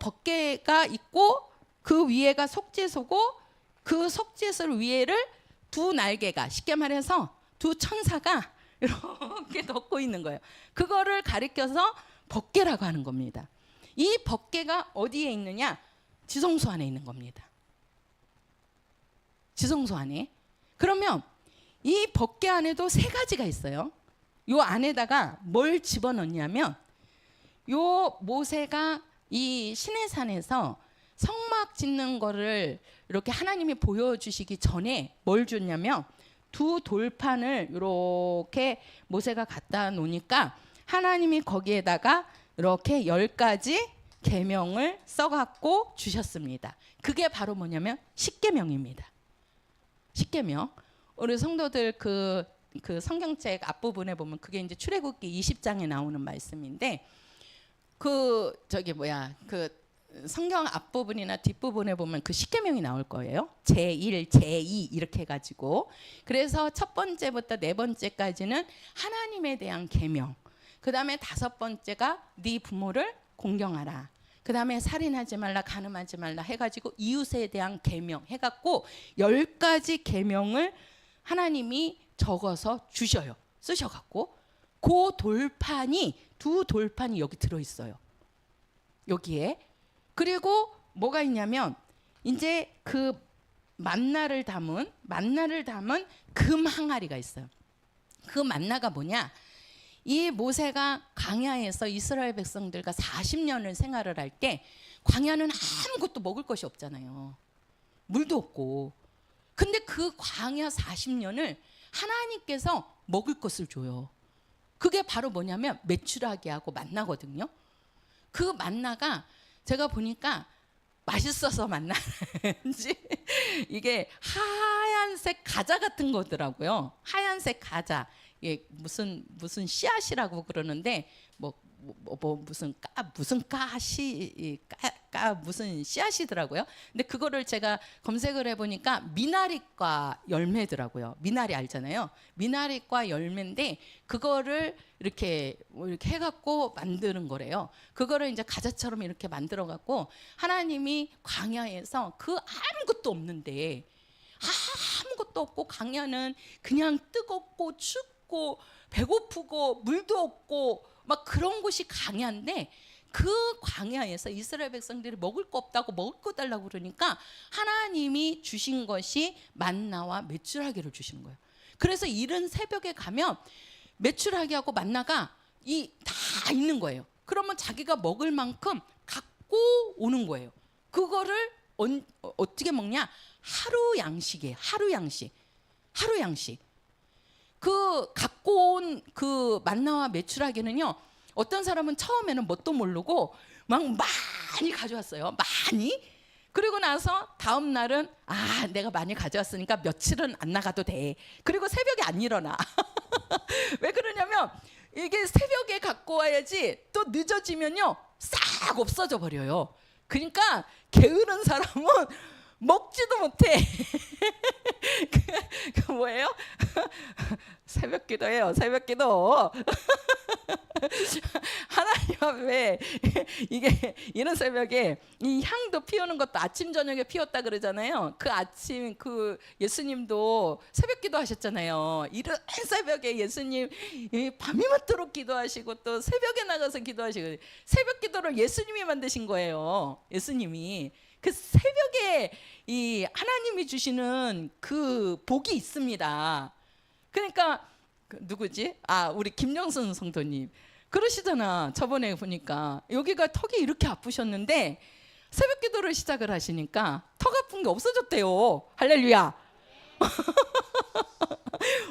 법궤가 있고 그 위에가 속죄소고 그 속죄소 위에를 두 날개가 쉽게 말해서 두 천사가 이렇게 덮고 있는 거예요. 그거를 가리켜서 법궤라고 하는 겁니다. 이 법궤가 어디에 있느냐? 지성소 안에 있는 겁니다. 지성소 안에. 그러면 이 법궤 안에도 세 가지가 있어요. 요 안에다가 뭘 집어넣냐면 요 모세가 이 시내산에서 성막 짓는 거를 이렇게 하나님이 보여주시기 전에 뭘 줬냐면 두 돌판을 이렇게 모세가 갖다 놓으니까 하나님이 거기에다가 이렇게 10가지 계명을 써갖고 주셨습니다. 그게 바로 뭐냐면 십계명입니다. 십계명. 우리 성도들 그 성경책 앞부분에 보면 그게 이제 출애굽기 20장에 나오는 말씀인데 그 성경 앞부분이나 뒷부분에 보면 그 십계명이 나올 거예요. 제1, 제2 이렇게 해가지고. 그래서 첫 번째부터 네 번째까지는 하나님에 대한 계명. 그 다음에 다섯 번째가 네 부모를 공경하라. 그 다음에 살인하지 말라, 간음하지 말라 해가지고 이웃에 대한 계명 해갖고 10가지 계명을 하나님이 적어서 주셔요. 쓰셔갖고. 그 돌판이 두 돌판이 여기 들어 있어요. 여기에. 그리고 뭐가 있냐면 이제 그 만나를 담은 금 항아리가 있어요. 그 만나가 뭐냐? 이 모세가 광야에서 이스라엘 백성들과 40년을 생활을 할 때 광야는 아무것도 먹을 것이 없잖아요. 물도 없고. 근데 그 광야 40년을 하나님께서 먹을 것을 줘요. 그게 바로 뭐냐면 메추라기하고 만나거든요. 그 만나가 제가 보니까 맛있어서 만나는지 이게 하얀색 과자 같은 거더라고요. 하얀색 과자. 예, 무슨 씨앗이라고 그러는데 무슨 무슨 씨앗이더라고요. 근데 그거를 제가 검색을 해보니까 미나리과 열매더라고요. 미나리 알잖아요. 미나리과 열매인데 그거를 이렇게 해갖고 만드는 거래요. 그거를 이제 과자처럼 이렇게 만들어갖고 하나님이 광야에서 그 아무것도 없는데 아무것도 없고 광야는 그냥 뜨겁고 춥고 배고프고 물도 없고 막 그런 곳이 광야인데 그 광야에서 이스라엘 백성들이 먹을 거 없다고 먹을 거 달라고 그러니까 하나님이 주신 것이 만나와 메추라기를 주시는 거예요. 그래서 이른 새벽에 가면 메추라기하고 만나가 다 있는 거예요. 그러면 자기가 먹을 만큼 갖고 오는 거예요. 그거를 어떻게 먹냐? 하루 양식이에요. 하루 양식. 그 갖고 온 그 만나와 메추라기는요, 어떤 사람은 처음에는 뭣도 모르고 막 많이 가져왔어요. 많이. 그리고 나서 다음 날은 내가 많이 가져왔으니까 며칠은 안 나가도 돼. 그리고 새벽에 안 일어나. 왜 그러냐면 이게 새벽에 갖고 와야지 또 늦어지면요 싹 없어져 버려요. 그러니까 게으른 사람은 먹지도 못해. 그 뭐예요? 새벽 기도예요. 새벽 기도. 하나님 앞에 이게 이런 새벽에 이 향도 피우는 것도 아침 저녁에 피웠다 그러잖아요. 그 아침 그 예수님도 새벽 기도 하셨잖아요. 이런 새벽에 예수님 밤이 맞도록 기도하시고 또 새벽에 나가서 기도하시고 새벽 기도를 예수님이 만드신 거예요. 예수님이. 그 새벽에 이 하나님이 주시는 그 복이 있습니다. 그러니까 누구지? 우리 김영선 성도님 그러시잖아. 저번에 보니까 여기가 턱이 이렇게 아프셨는데 새벽 기도를 시작을 하시니까 턱 아픈 게 없어졌대요. 할렐루야.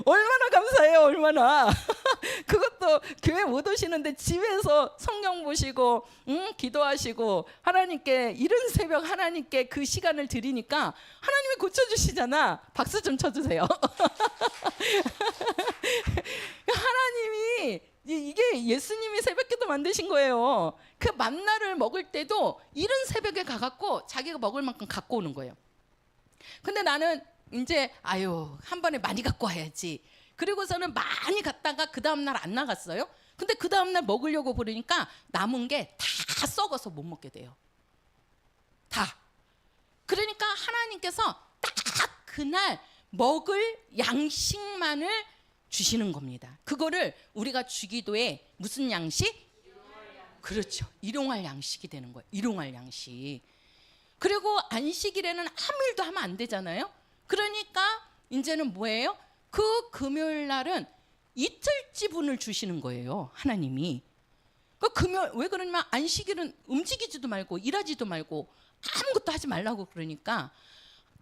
얼마나 감사해요. 얼마나. 그것도 교회 못 오시는데 집에서 성경 보시고 기도하시고 하나님께 이른 새벽 하나님께 그 시간을 드리니까 하나님이 고쳐주시잖아. 박수 좀 쳐주세요. 하나님이 이게 예수님이 새벽기도 만드신 거예요. 그 만나를 먹을 때도 이른 새벽에 가갖고 자기가 먹을 만큼 갖고 오는 거예요. 근데 나는 이제 한 번에 많이 갖고 와야지. 그리고서는 많이 갔다가 그 다음날 안 나갔어요. 근데 그 다음날 먹으려고 부르니까 남은 게 다 썩어서 못 먹게 돼요. 다. 그러니까 하나님께서 딱 그날 먹을 양식만을 주시는 겁니다. 그거를 우리가 주기도에 무슨 양식? 그렇죠. 일용할 양식이 되는 거예요. 일용할 양식. 그리고 안식일에는 아무 일도 하면 안 되잖아요. 그러니까 이제는 뭐예요? 그 금요일 날은 이틀 지분을 주시는 거예요. 하나님이. 그 금요일 왜 그러냐면 안식일은 움직이지도 말고 일하지도 말고 아무것도 하지 말라고 그러니까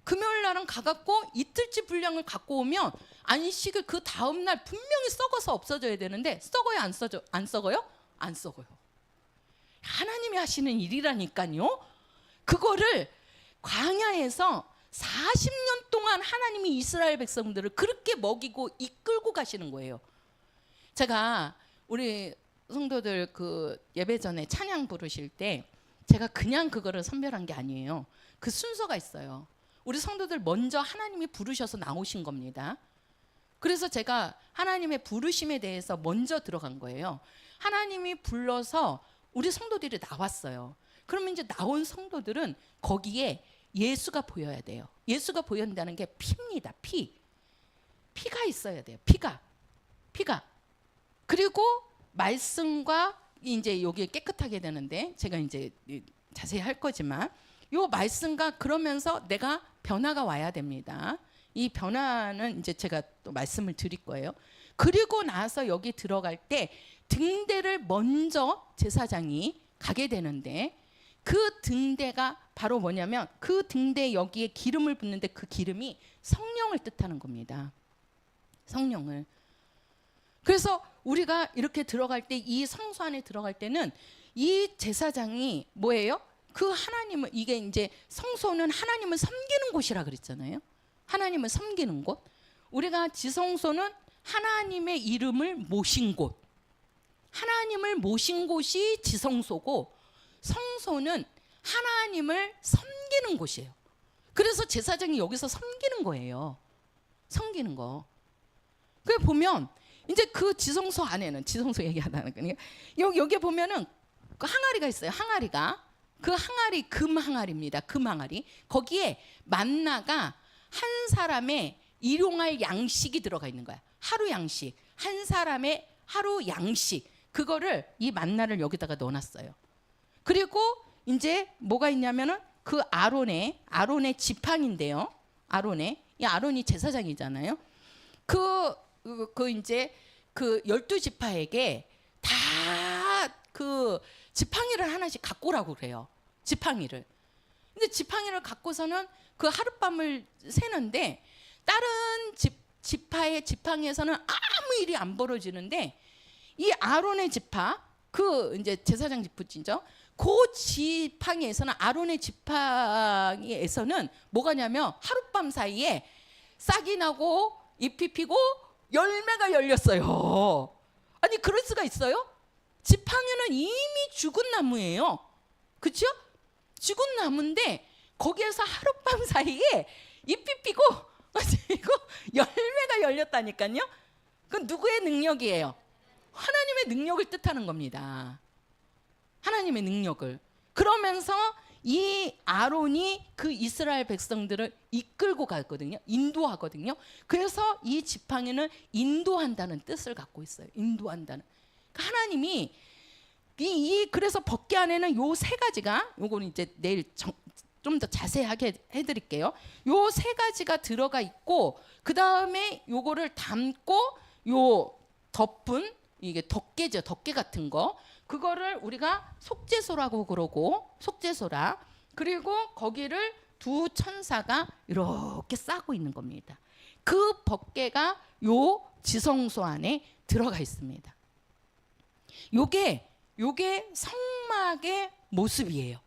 금요일 날은 가갖고 이틀치 분량을 갖고 오면 안식일 그 다음 날 분명히 썩어서 없어져야 되는데 썩어요 안 썩어요? 안 썩어요. 하나님이 하시는 일이라니까요. 그거를 광야에서 40년 동안 하나님이 이스라엘 백성들을 그렇게 먹이고 이끌고 가시는 거예요. 제가 우리 성도들 그 예배 전에 찬양 부르실 때 제가 그냥 그거를 선별한 게 아니에요. 그 순서가 있어요. 우리 성도들 먼저 하나님이 부르셔서 나오신 겁니다. 그래서 제가 하나님의 부르심에 대해서 먼저 들어간 거예요. 하나님이 불러서 우리 성도들이 나왔어요. 그러면 이제 나온 성도들은 거기에 예수가 보여야 돼요. 예수가 보여야 게 피입니다. 피가 있어야 돼요. 피가. 그리고 말씀과 이제 여기 깨끗하게 되는데 제가 이제 자세히 할 거지만 요 말씀과 그러면서 내가 변화가 와야 됩니다. 이 변화는 이제 제가 또 말씀을 드릴 거예요. 그리고 나서 여기 들어갈 때 등대를 먼저 제사장이 가게 되는데 그 등대가 바로 뭐냐면 그 등대 여기에 기름을 붓는데 그 기름이 성령을 뜻하는 겁니다. 성령을. 그래서 우리가 이렇게 들어갈 때 이 성소 안에 들어갈 때는 이 제사장이 뭐예요? 그 하나님을 이게 이제 성소는 하나님을 섬기는 곳이라 그랬잖아요. 하나님을 섬기는 곳. 우리가 지성소는 하나님의 이름을 모신 곳. 하나님을 모신 곳이 지성소고 성소는 하나님을 섬기는 곳이에요. 그래서 제사장이 여기서 섬기는 거예요. 섬기는 거. 그 보면 이제 그 지성소 안에는 지성소 얘기하다는 거니까 여기 보면은 그 항아리가 있어요. 항아리가 그 항아리 금 항아리입니다. 금 항아리. 거기에 만나가 한 사람의 일용할 양식이 들어가 있는 거야. 하루 양식. 한 사람의 하루 양식. 그거를 이 만나를 여기다가 넣어놨어요. 그리고 이제 뭐가 있냐면은 그 아론의 지팡인데요. 이 아론이 제사장이잖아요. 그 이제 그 12지파에게 다 그 지팡이를 하나씩 갖고 오라고 그래요. 지팡이를. 근데 지팡이를 갖고서는 그 하룻밤을 새는데 다른 지파의 지팡이에서는 아무 일이 안 벌어지는데 이 아론의 지파 그 이제 제사장 지푸진죠. 그 지팡이에서는 아론의 지팡이에서는 뭐가냐면 하룻밤 사이에 싹이 나고 잎이 피고 열매가 열렸어요. 아니 그럴 수가 있어요? 지팡이는 이미 죽은 나무예요. 그렇죠? 죽은 나무인데 거기에서 하룻밤 사이에 잎이 피고 그리고 열매가 열렸다니까요. 그건 누구의 능력이에요? 하나님의 능력을 뜻하는 겁니다. 하나님의 능력을. 그러면서 이 아론이 그 이스라엘 백성들을 이끌고 가거든요. 인도하거든요. 그래서 이 지팡이는 인도한다는 뜻을 갖고 있어요. 인도한다는. 하나님이 그래서 법궤 안에는 요 세 가지가 요거는 이제 내일 좀 더 자세하게 해드릴게요. 요 세 가지가 들어가 있고 그 다음에 요거를 담고 요 덮은 이게 덮개죠. 덮개 같은 거. 그거를 우리가 속죄소라고 그러고 속죄소라. 그리고 거기를 두 천사가 이렇게 싸고 있는 겁니다. 그 법궤가 요 지성소 안에 들어가 있습니다. 요게 성막의 모습이에요.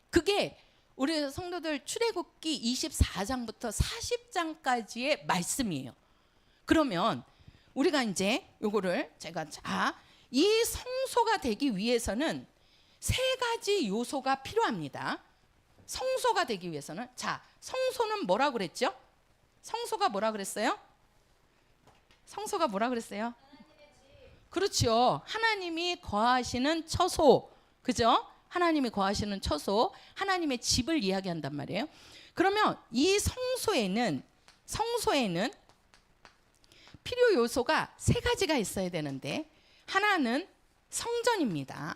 그게 우리 성도들 출애굽기 24장부터 40장까지의 말씀이에요. 그러면 우리가 이제 요거를 제가 이 성소가 되기 위해서는 세 가지 요소가 필요합니다. 성소가 되기 위해서는 성소는 뭐라 그랬죠? 성소가 뭐라 그랬어요? 성소가 뭐라 그랬어요? 그렇죠. 하나님이 거하시는 처소. 그죠? 하나님이 거하시는 처소, 하나님의 집을 이야기한단 말이에요. 그러면 이 성소에는 필요 요소가 세 가지가 있어야 되는데 하나는 성전입니다.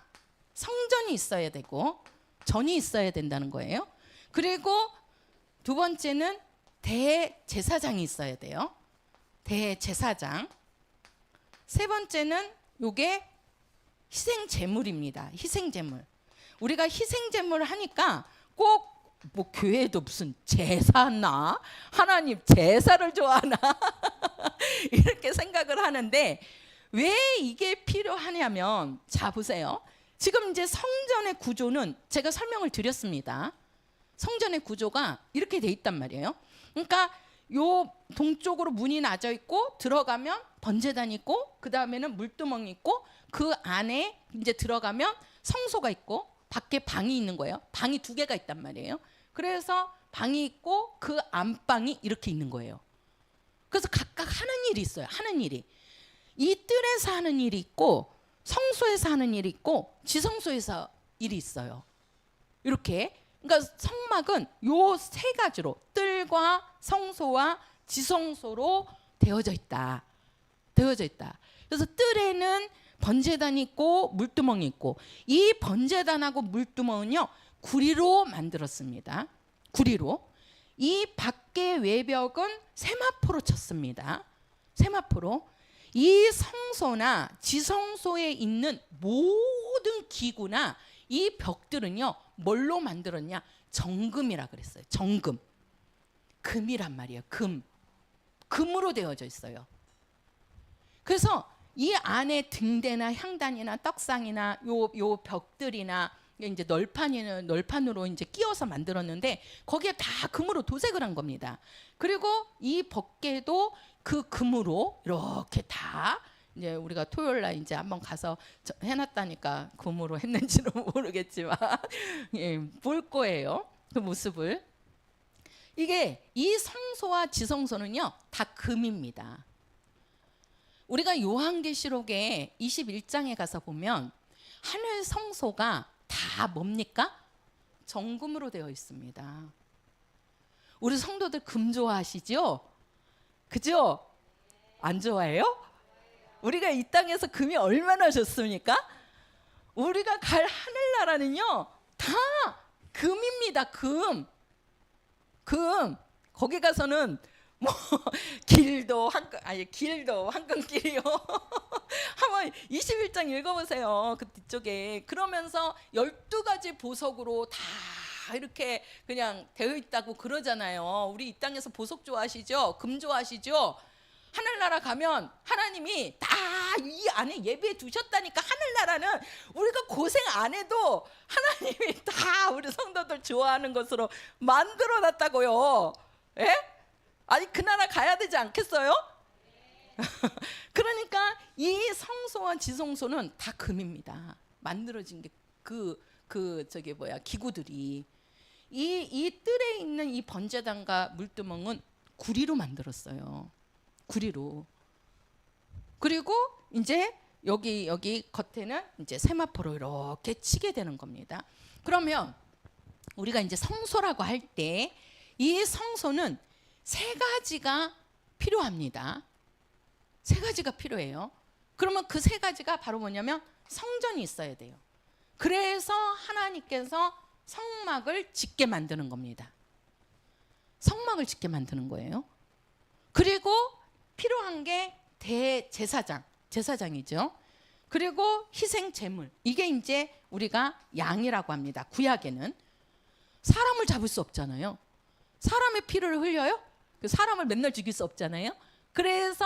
성전이 있어야 되고 전이 있어야 된다는 거예요. 그리고 두 번째는 대제사장이 있어야 돼요. 대제사장. 세 번째는 요게 희생제물입니다. 희생제물. 우리가 희생제물을 하니까 꼭 뭐 교회도 무슨 제사나 하나님 제사를 좋아하나 이렇게 생각을 하는데 왜 이게 필요하냐면 보세요. 지금 이제 성전의 구조는 제가 설명을 드렸습니다. 성전의 구조가 이렇게 돼 있단 말이에요. 그러니까 요 동쪽으로 문이 나져 있고 들어가면 번제단이 있고 그 다음에는 물두멍이 있고 그 안에 이제 들어가면 성소가 있고 밖에 방이 있는 거예요. 방이 두 개가 있단 말이에요. 그래서 방이 있고 그 안방이 이렇게 있는 거예요. 그래서 각각 하는 일이 있어요. 하는 일이. 이 뜰에서 하는 일이 있고 성소에서 하는 일이 있고 지성소에서 일이 있어요. 이렇게. 그러니까 성막은 요 세 가지로 뜰과 성소와 지성소로 되어져 있다. 되어져 있다. 그래서 뜰에는 번제단이 있고 물두멍이 있고, 이 번제단하고 물두멍은요 구리로 만들었습니다. 구리로. 이 밖의 외벽은 세마포로 쳤습니다. 세마포로. 이 성소나 지성소에 있는 모든 기구나 이 벽들은요 뭘로 만들었냐? 정금이라 그랬어요. 정금. 금이란 말이에요. 금으로 되어져 있어요. 그래서 이 안에 등대나 향단이나 떡상이나 요 벽들이나 이제 널판으로 이제 끼워서 만들었는데 거기에 다 금으로 도색을 한 겁니다. 그리고 이 법궤도 그 금으로 이렇게 다 이제 우리가 토요일 날 이제 한번 가서 해놨다니까 금으로 했는지는 모르겠지만 예, 볼 거예요. 그 모습을. 이게 이 성소와 지성소는요 다 금입니다. 우리가 요한계시록의 21장에 가서 보면 하늘 성소가 다 뭡니까? 정금으로 되어 있습니다. 우리 성도들 금 좋아하시죠? 그죠? 안 좋아해요? 우리가 이 땅에서 금이 얼마나 좋습니까? 우리가 갈 하늘나라는요 다 금입니다. 금. 거기 가서는 뭐 길도 황금길이요. 한번 21장 읽어보세요. 그 뒤쪽에. 그러면서 12가지 보석으로 다 이렇게 그냥 되어 있다고 그러잖아요. 우리 이 땅에서 보석 좋아하시죠? 금 좋아하시죠? 하늘나라 가면 하나님이 다 이 안에 예배해 두셨다니까. 하늘나라는 우리가 고생 안 해도 하나님이 다 우리 성도들 좋아하는 것으로 만들어 놨다고요. 예? 아니 그 나라 가야 되지 않겠어요? 그러니까 이 성소와 지성소는 다 금입니다. 만들어진 게 기구들이 이 뜰에 있는 이 번제단과 물두멍은 구리로 만들었어요. 구리로. 그리고 이제 여기 겉에는 이제 세마포로 이렇게 치게 되는 겁니다. 그러면 우리가 이제 성소라고 할 때 이 성소는 세 가지가 필요합니다. 세 가지가 필요해요. 그러면 그 세 가지가 바로 뭐냐면 성전이 있어야 돼요. 그래서 하나님께서 성막을 짓게 만드는 겁니다. 성막을 짓게 만드는 거예요. 그리고 필요한 게 제사장이죠. 그리고 희생 제물. 이게 이제 우리가 양이라고 합니다. 구약에는 사람을 잡을 수 없잖아요. 사람의 피를 흘려요? 사람을 맨날 죽일 수 없잖아요. 그래서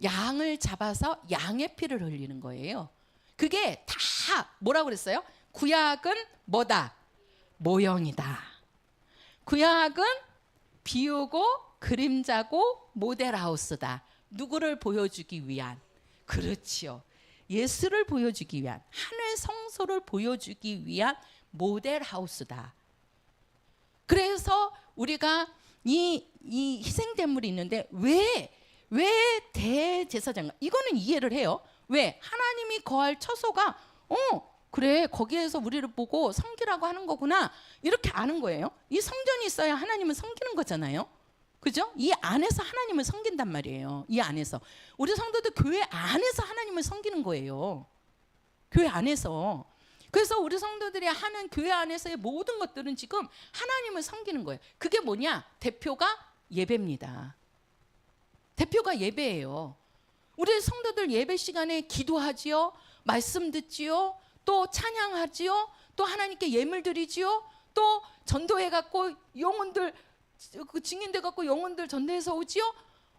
양을 잡아서 양의 피를 흘리는 거예요. 그게 다 뭐라고 그랬어요? 구약은 뭐다? 모형이다. 구약은 비유고 그림자고 모델하우스다. 누구를 보여주기 위한? 그렇지요. 예수를 보여주기 위한, 하늘 성소를 보여주기 위한 모델하우스다. 그래서 우리가 이 희생제물이 있는데 왜 대제사장? 이거는 이해를 해요. 왜? 하나님이 거할 처소가 그래 거기에서 우리를 보고 섬기라고 하는 거구나 이렇게 아는 거예요. 이 성전이 있어야 하나님을 섬기는 거잖아요. 그죠? 이 안에서 하나님을 섬긴단 말이에요. 이 안에서 우리 성도들 교회 안에서 하나님을 섬기는 거예요. 교회 안에서. 그래서 우리 성도들이 하는 교회 안에서의 모든 것들은 지금 하나님을 섬기는 거예요. 그게 뭐냐? 대표가 예배입니다. 대표가 예배예요. 우리 성도들 예배 시간에 기도하지요, 말씀 듣지요, 또 찬양하지요, 또 하나님께 예물 드리지요, 또 전도해 갖고 영혼들 증인돼 갖고 영혼들 전도해서 오지요.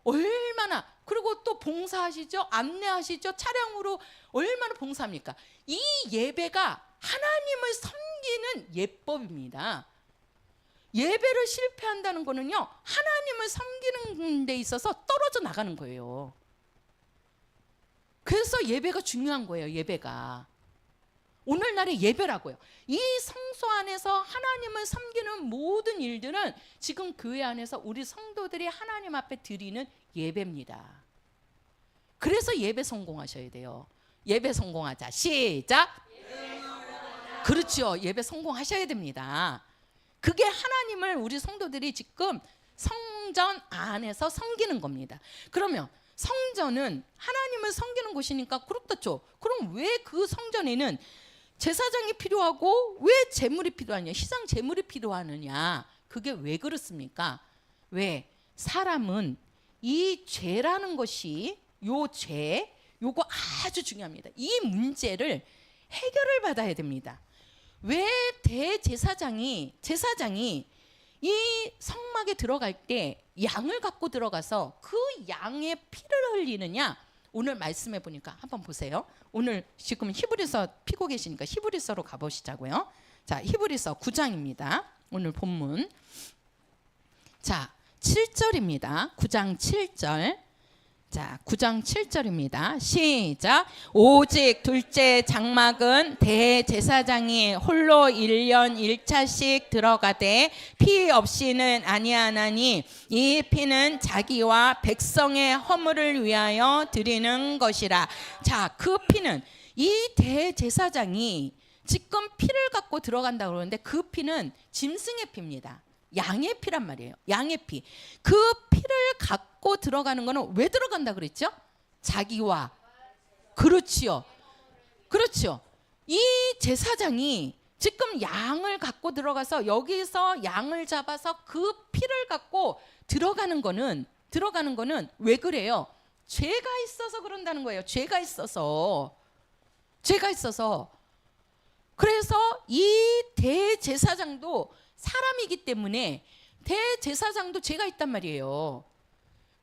얼마나. 그리고 또 봉사하시죠, 안내하시죠, 차량으로 얼마나 봉사합니까? 이 예배가 하나님을 섬기는 예법입니다. 예배를 실패한다는 거는요, 하나님을 섬기는 데 있어서 떨어져 나가는 거예요. 그래서 예배가 중요한 거예요. 예배가 오늘날의 예배라고요. 이 성소 안에서 하나님을 섬기는 모든 일들은 지금 교회 안에서 우리 성도들이 하나님 앞에 드리는 예배입니다. 그래서 예배 성공하셔야 돼요. 예배 성공하자. 시작. 그렇죠. 예배 성공하셔야 됩니다. 그게 하나님을 우리 성도들이 지금 성전 안에서 섬기는 겁니다. 그러면 성전은 하나님을 섬기는 곳이니까 그렇다죠. 그럼 왜 그 성전에는 제사장이 필요하고 왜 제물이 필요하냐? 희생 제물이 필요하느냐? 그게 왜 그렇습니까? 왜? 사람은 이 죄라는 것이 요거 아주 중요합니다. 이 문제를 해결을 받아야 됩니다. 왜 제사장이 이 성막에 들어갈 때 양을 갖고 들어가서 그 양의 피를 흘리느냐? 오늘 말씀해 보니까 한번 보세요. 오늘 지금 히브리서 피고 계시니까 히브리서로 가보시자고요. 자, 히브리서 9장입니다. 오늘 본문. 자, 7절입니다. 9장 7절. 자, 9장 7절입니다. 시작. 오직 둘째 장막은 대제사장이 홀로 1년 1차씩 들어가되 피 없이는 아니하나니 이 피는 자기와 백성의 허물을 위하여 드리는 것이라. 자, 그 피는 이 대제사장이 지금 피를 갖고 들어간다고 그러는데 그 피는 짐승의 피입니다. 양의 피란 말이에요. 양의 피. 그 피를 갖고 들어가는 거는 왜 들어간다 그랬죠? 자기와. 그렇지요. 그렇죠. 이 제사장이 지금 양을 갖고 들어가서 여기서 양을 잡아서 그 피를 갖고 들어가는 거는 왜 그래요? 죄가 있어서 그런다는 거예요. 죄가 있어서. 그래서 이 대제사장도 사람이기 때문에 대제사장도 죄가 있단 말이에요.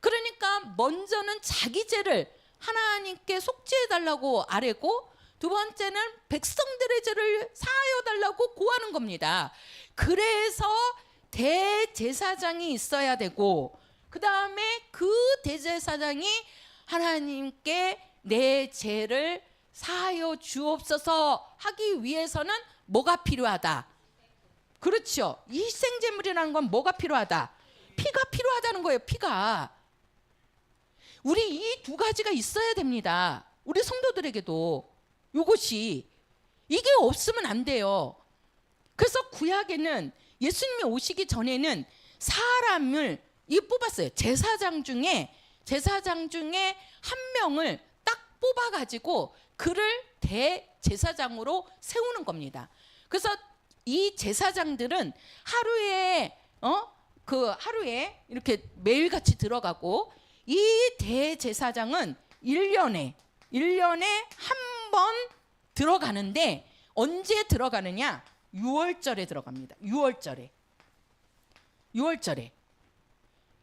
그러니까 먼저는 자기 죄를 하나님께 속죄해 달라고 아뢰고, 두 번째는 백성들의 죄를 사하여 달라고 고하는 겁니다. 그래서 대제사장이 있어야 되고, 그 다음에 그 대제사장이 하나님께 내 죄를 사하여 주옵소서 하기 위해서는 뭐가 필요하다? 그렇죠. 이 희생제물이라는 건 뭐가 필요하다? 피가 필요하다는 거예요. 피가. 우리 이 두 가지가 있어야 됩니다. 우리 성도들에게도 이것이, 이게 없으면 안 돼요. 그래서 구약에는 예수님이 오시기 전에는 사람을 뽑았어요. 제사장 중에 한 명을 딱 뽑아가지고 그를 대제사장으로 세우는 겁니다. 그래서 이 제사장들은 하루에 이렇게 매일같이 들어가고, 이 대제사장은 1년에 한 번 들어가는데 언제 들어가느냐? 6월절에 들어갑니다. 6월절에.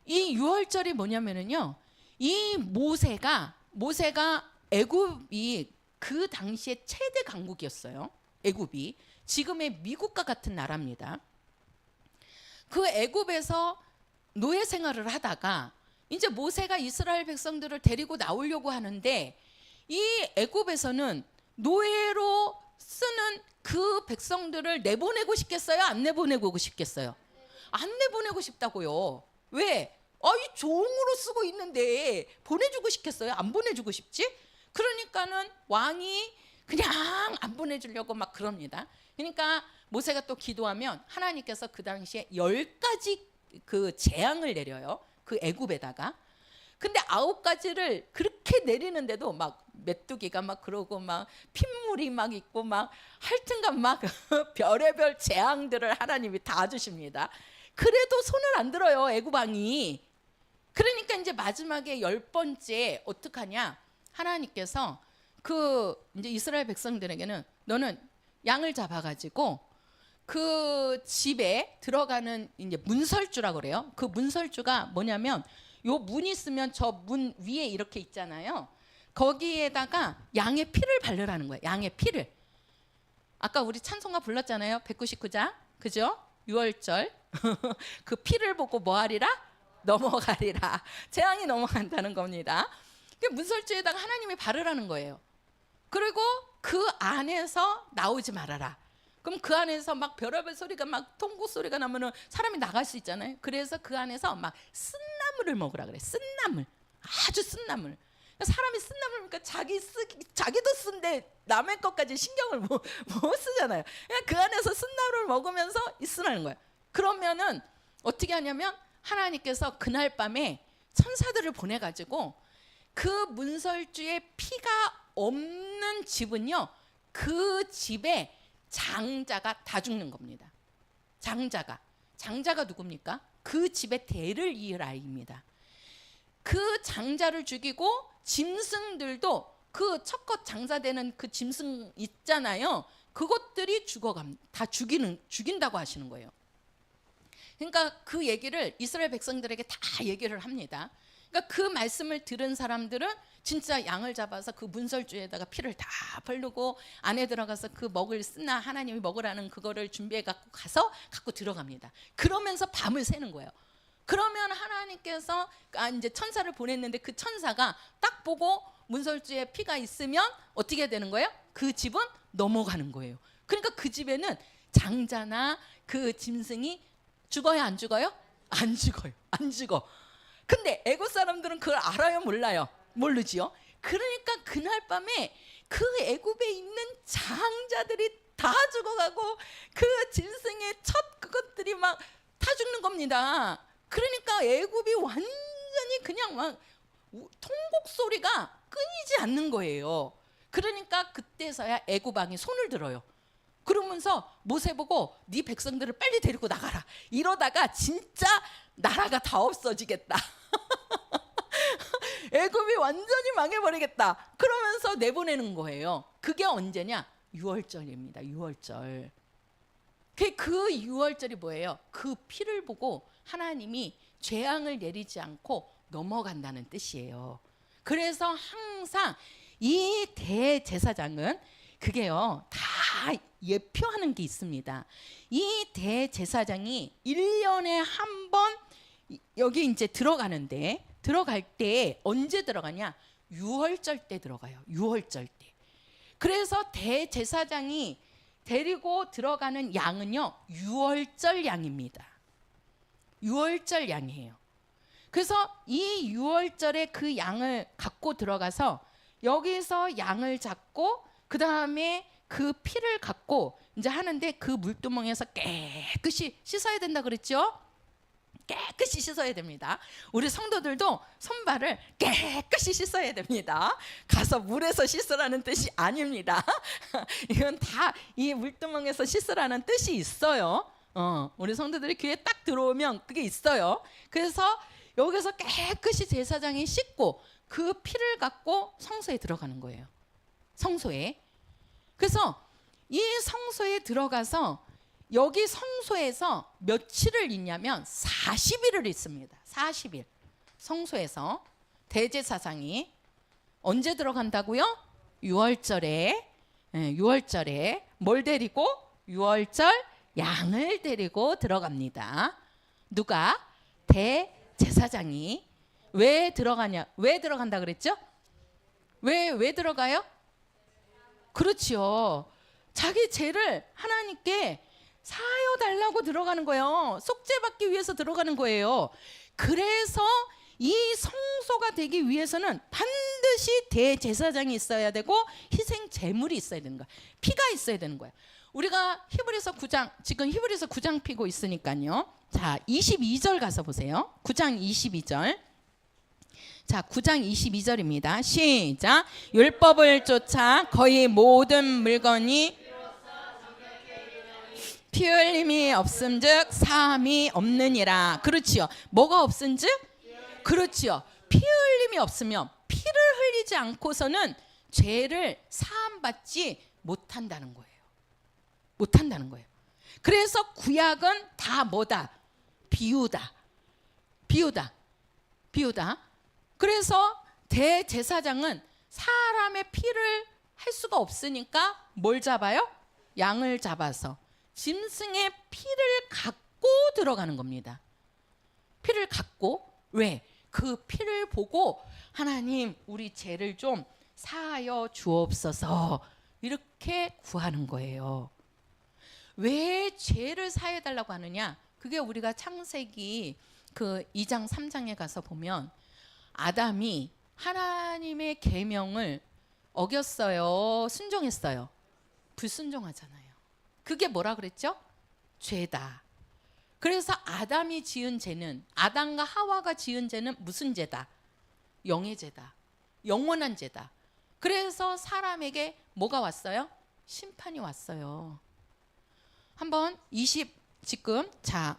이 6월절이 뭐냐면은요, 이 모세가 애굽이 그 당시에 최대 강국이었어요. 애굽이 지금의 미국과 같은 나라입니다. 그 애굽에서 노예 생활을 하다가 이제 모세가 이스라엘 백성들을 데리고 나오려고 하는데, 이 애굽에서는 노예로 쓰는 그 백성들을 내보내고 싶겠어요? 안 내보내고 싶겠어요? 안 내보내고 싶다고요. 왜? 이 종으로 쓰고 있는데 보내주고 싶겠어요? 안 보내주고 싶지? 그러니까는 왕이 그냥 안 보내주려고 막 그럽니다. 그러니까 모세가 또 기도하면 하나님께서 그 당시에 10가지 그 재앙을 내려요. 그 애굽에다가. 근데 9가지를 그렇게 내리는데도 막 메뚜기가 막 그러고 막 핏물이 막 있고 막 하여튼간 막 별의별 재앙들을 하나님이 다 주십니다. 그래도 손을 안 들어요, 애굽 왕이. 그러니까 이제 마지막에 10번째 어떡하냐? 하나님께서 그 이제 이스라엘 백성들에게는 너는 양을 잡아가지고 그 집에 들어가는 이제 문설주라고 그래요. 그 문설주가 뭐냐면, 요 문이 있으면 저 문 위에 이렇게 있잖아요. 거기에다가 양의 피를 바르라는 거예요. 양의 피를. 아까 우리 찬송가 불렀잖아요. 199장. 그죠? 6월절. 그 피를 보고 뭐 하리라? 넘어가리라. 재앙이 넘어간다는 겁니다. 문설주에다가 하나님이 바르라는 거예요. 그리고 그 안에서 나오지 말아라. 그럼 그 안에서 막 별의별 소리가 막 통곡 소리가 나면은 사람이 나갈 수 있잖아요. 그래서 그 안에서 막 쓴나물을 먹으라 그래. 쓴나물. 아주 쓴나물. 사람이 쓴나물 먹으니까 자기도 쓴데 남의 것까지 신경을 못 쓰잖아요. 그냥 그 안에서 쓴나물을 먹으면서 있으라는 거예요. 그러면은 어떻게 하냐면 하나님께서 그날 밤에 천사들을 보내가지고 그 문설주에 피가 없는 집은요, 그 집에 장자가 다 죽는 겁니다. 장자가 누굽니까? 그 집의 대를 이을 아이입니다. 그 장자를 죽이고 짐승들도 그 첫것 장사되는 그 짐승 있잖아요. 그것들이 다 죽인다고 하시는 거예요. 그러니까 그 얘기를 이스라엘 백성들에게 다 얘기를 합니다. 그러니까 그 말씀을 들은 사람들은 진짜 양을 잡아서 그 문설주에다가 피를 다 바르고 안에 들어가서 그 먹을 쓰나 하나님이 먹으라는 그거를 준비해 갖고 들어갑니다. 그러면서 밤을 새는 거예요. 그러면 하나님께서 이제 천사를 보냈는데 그 천사가 딱 보고 문설주에 피가 있으면 어떻게 되는 거예요? 그 집은 넘어가는 거예요. 그러니까 그 집에는 장자나 그 짐승이 죽어요, 안 죽어요? 안 죽어요. 안 죽어. 근데 애굽 사람들은 그걸 알아요, 몰라요? 모르지요. 그러니까 그날 밤에 그 애굽에 있는 장자들이 다 죽어가고 그 짐승의 첫 그것들이 막 다 죽는 겁니다. 그러니까 애굽이 완전히 그냥 막 통곡 소리가 끊이지 않는 거예요. 그러니까 그때서야 애굽 왕이 손을 들어요. 그러면서 모세 보고 네 백성들을 빨리 데리고 나가라. 이러다가 진짜 나라가 다 없어지겠다. 애굽이 완전히 망해버리겠다. 그러면서 내보내는 거예요. 그게 언제냐? 6월절입니다. 6월절. 그 6월절이 뭐예요? 그 피를 보고 하나님이 재앙을 내리지 않고 넘어간다는 뜻이에요. 그래서 항상 이 대제사장은 그게요, 다 예표하는 게 있습니다. 이 대제사장이 1년에 한 번 여기 이제 들어갈 때 언제 들어가냐? 6월절 때 들어가요. 6월절 때. 그래서 대제사장이 데리고 들어가는 양은요, 6월절 양입니다. 6월절 양이에요. 그래서 이 6월절에 그 양을 갖고 들어가서 여기서 양을 잡고 그 다음에 그 피를 갖고 이제 하는데 그 물두멍에서 깨끗이 씻어야 된다 그랬죠? 깨끗이 씻어야 됩니다. 우리 성도들도 손발을 깨끗이 씻어야 됩니다. 가서 물에서 씻으라는 뜻이 아닙니다. 이건 다 이 물두멍에서 씻으라는 뜻이 있어요. 우리 성도들이 교회 딱 들어오면 그게 있어요. 그래서 여기서 깨끗이 제사장이 씻고 그 피를 갖고 성소에 들어가는 거예요. 성소에. 그래서 이 성소에 들어가서 여기 성소에서 며칠을 있냐면 40일을 있습니다. 40일. 성소에서 대제사장이 언제 들어간다고요? 6월절에. 6월절에 뭘 데리고? 6월절 양을 데리고 들어갑니다. 누가? 대제사장이. 왜 들어가냐? 왜 들어간다 그랬죠? 왜 들어가요? 그렇죠. 자기 죄를 하나님께 사하여 달라고 들어가는 거예요. 속죄받기 위해서 들어가는 거예요. 그래서 이 성소가 되기 위해서는 반드시 대제사장이 있어야 되고 희생 제물이 있어야 되는 거야. 피가 있어야 되는 거야. 우리가 히브리서 9장, 지금 히브리서 9장 피고 있으니까요. 자, 22절 가서 보세요. 9장 22절. 자, 9장 22절입니다. 시작. 율법을 쫓아 거의 모든 물건이 피 흘림이 없음즉 사함이 없느니라. 그렇지요. 뭐가 없은즉? 그렇지요. 피 흘림이 없으면 피를 흘리지 않고서는 죄를 사함받지 못한다는 거예요. 못한다는 거예요. 그래서 구약은 다 뭐다? 비유다. 그래서 대제사장은 사람의 피를 할 수가 없으니까 뭘 잡아요? 양을 잡아서 짐승의 피를 갖고 들어가는 겁니다. 피를 갖고. 왜? 그 피를 보고 하나님 우리 죄를 좀 사하여 주옵소서 이렇게 구하는 거예요. 왜 죄를 사해 달라고 하느냐? 그게 우리가 창세기 그 2장 3장에 가서 보면 아담이 하나님의 계명을 어겼어요? 순종했어요? 불순종하잖아요. 그게 뭐라 그랬죠? 죄다. 그래서 아담이 지은 죄는, 아담과 하와가 지은 죄는 무슨 죄다? 영의 죄다. 영원한 죄다. 그래서 사람에게 뭐가 왔어요? 심판이 왔어요. 한번 지금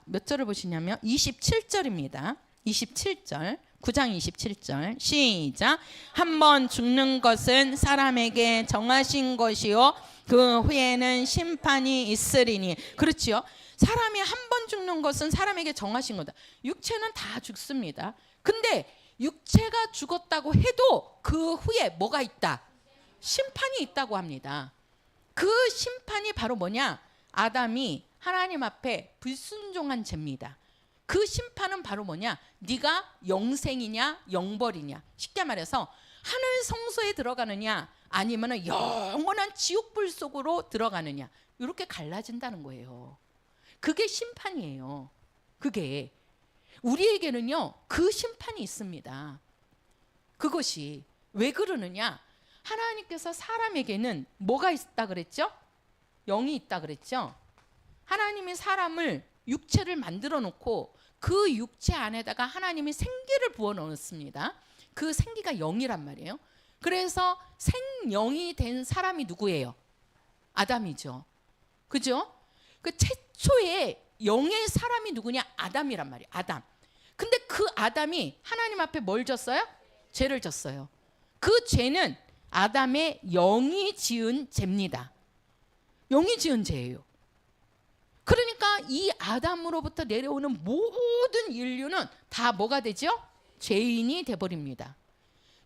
몇 절을 보시냐면 27절입니다. 27절 9장 27절 시작. 한 번 죽는 것은 사람에게 정하신 것이요 그 후에는 심판이 있으리니. 그렇지요. 사람이 한 번 죽는 것은 사람에게 정하신 거다. 육체는 다 죽습니다. 근데 육체가 죽었다고 해도 그 후에 뭐가 있다? 심판이 있다고 합니다. 그 심판이 바로 뭐냐? 아담이 하나님 앞에 불순종한 죄입니다. 그 심판은 바로 뭐냐? 네가 영생이냐 영벌이냐. 쉽게 말해서 하늘 성소에 들어가느냐 아니면 영원한 지옥불 속으로 들어가느냐. 이렇게 갈라진다는 거예요. 그게 심판이에요. 그게 우리에게는요 그 심판이 있습니다. 그것이 왜 그러느냐? 하나님께서 사람에게는 뭐가 있다 그랬죠? 영이 있다 그랬죠? 하나님이 사람을 육체를 만들어 놓고 그 육체 안에다가 하나님이 생기를 부어 넣었습니다. 그 생기가 영이란 말이에요. 그래서 생영이 된 사람이 누구예요? 아담이죠. 그죠? 그 최초의 영의 사람이 누구냐? 아담이란 말이에요. 아담. 근데 그 아담이 하나님 앞에 뭘 졌어요? 죄를 졌어요. 그 죄는 아담의 영이 지은 죄입니다. 영이 지은 죄예요. 그러니까 이 아담으로부터 내려오는 모든 인류는 다 뭐가 되죠? 죄인이 돼버립니다.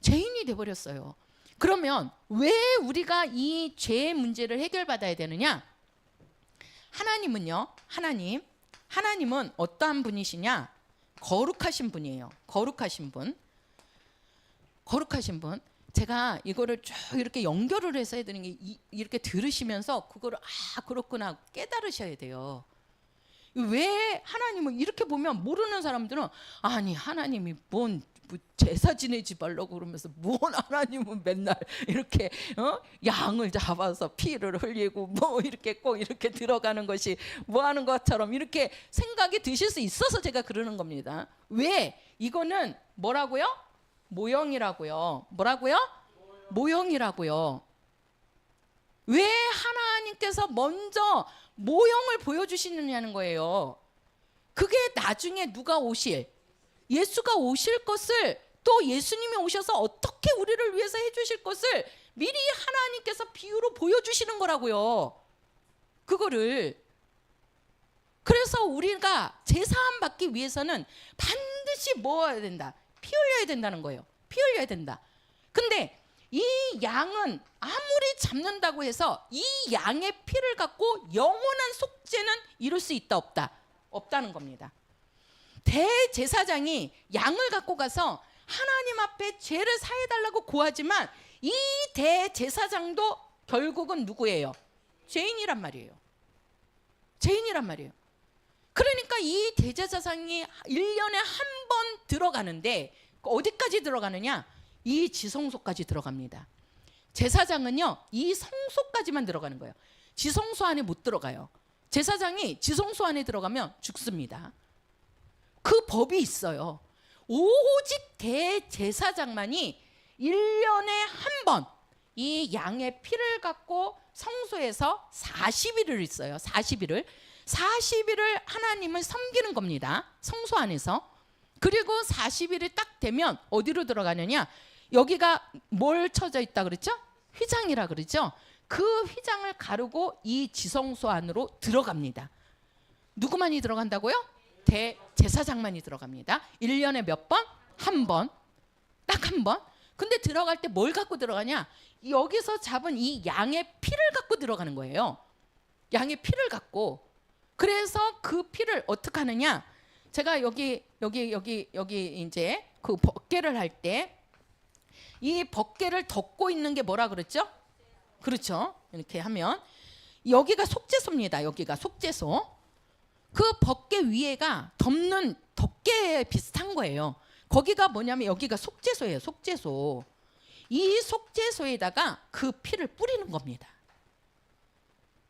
죄인이 돼버렸어요. 그러면 왜 우리가 이 죄의 문제를 해결받아야 되느냐? 하나님은요, 하나님은 어떠한 분이시냐? 거룩하신 분이에요. 거룩하신 분. 제가 이거를 쭉 이렇게 연결을 해서 해드리는 게 이렇게 들으시면서 그거를 그렇구나 깨달으셔야 돼요. 왜 하나님은 이렇게 보면 모르는 사람들은 아니 하나님이 뭔 제사 지내지 말라고 그러면서 뭔 하나님은 맨날 이렇게 양을 잡아서 피를 흘리고 뭐 이렇게 꼭 이렇게 들어가는 것이 뭐 하는 것처럼 이렇게 생각이 드실 수 있어서 제가 그러는 겁니다. 왜? 이거는 뭐라고요? 모형이라고요. 뭐라고요? 모형이라고요. 왜 하나님께서 먼저 모형을 보여주시느냐는 거예요. 그게 나중에 누가 오실, 예수가 오실 것을, 또 예수님이 오셔서 어떻게 우리를 위해서 해주실 것을 미리 하나님께서 비유로 보여주시는 거라고요. 그거를. 그래서 우리가 제사함 받기 위해서는 반드시 뭐 해야 된다? 피 흘려야 된다는 거예요. 피 흘려야 된다. 근데 이 양은 아무리 잡는다고 해서 이 양의 피를 갖고 영원한 속죄는 이룰 수 있다 없다? 없다는 겁니다. 대제사장이 양을 갖고 가서 하나님 앞에 죄를 사해달라고 구하지만 이 대제사장도 결국은 누구예요? 죄인이란 말이에요. 죄인이란 말이에요. 그러니까 이 대제사장이 1년에 한 번 들어가는데 어디까지 들어가느냐? 이 지성소까지 들어갑니다. 제사장은요 이 성소까지만 들어가는 거예요. 지성소 안에 못 들어가요. 제사장이 지성소 안에 들어가면 죽습니다. 그 법이 있어요. 오직 대제사장만이 1년에 한 번 이 양의 피를 갖고 성소에서 40일을 있어요. 40일을 하나님을 섬기는 겁니다. 성소 안에서. 그리고 40일이 딱 되면 어디로 들어가느냐? 여기가 뭘 쳐져 있다 그랬죠? 휘장이라 그러죠. 그 휘장을 가르고 이 지성소 안으로 들어갑니다. 누구만이 들어간다고요? 대제사장만이 들어갑니다. 1년에 몇 번? 한 번. 딱 한 번. 근데 들어갈 때 뭘 갖고 들어가냐? 여기서 잡은 이 양의 피를 갖고 들어가는 거예요. 양의 피를 갖고. 그래서 그 피를 어떻게 하느냐? 제가 여기 이제 그 법궤를 할 때 이 법궤를 덮고 있는 게 뭐라 그랬죠? 그렇죠. 이렇게 하면 여기가 속죄소입니다. 여기가 속죄소. 그 법궤 위에가 덮는 덮개 비슷한 거예요. 거기가 뭐냐면 여기가 속죄소예요. 속죄소. 이 속죄소에다가 그 피를 뿌리는 겁니다.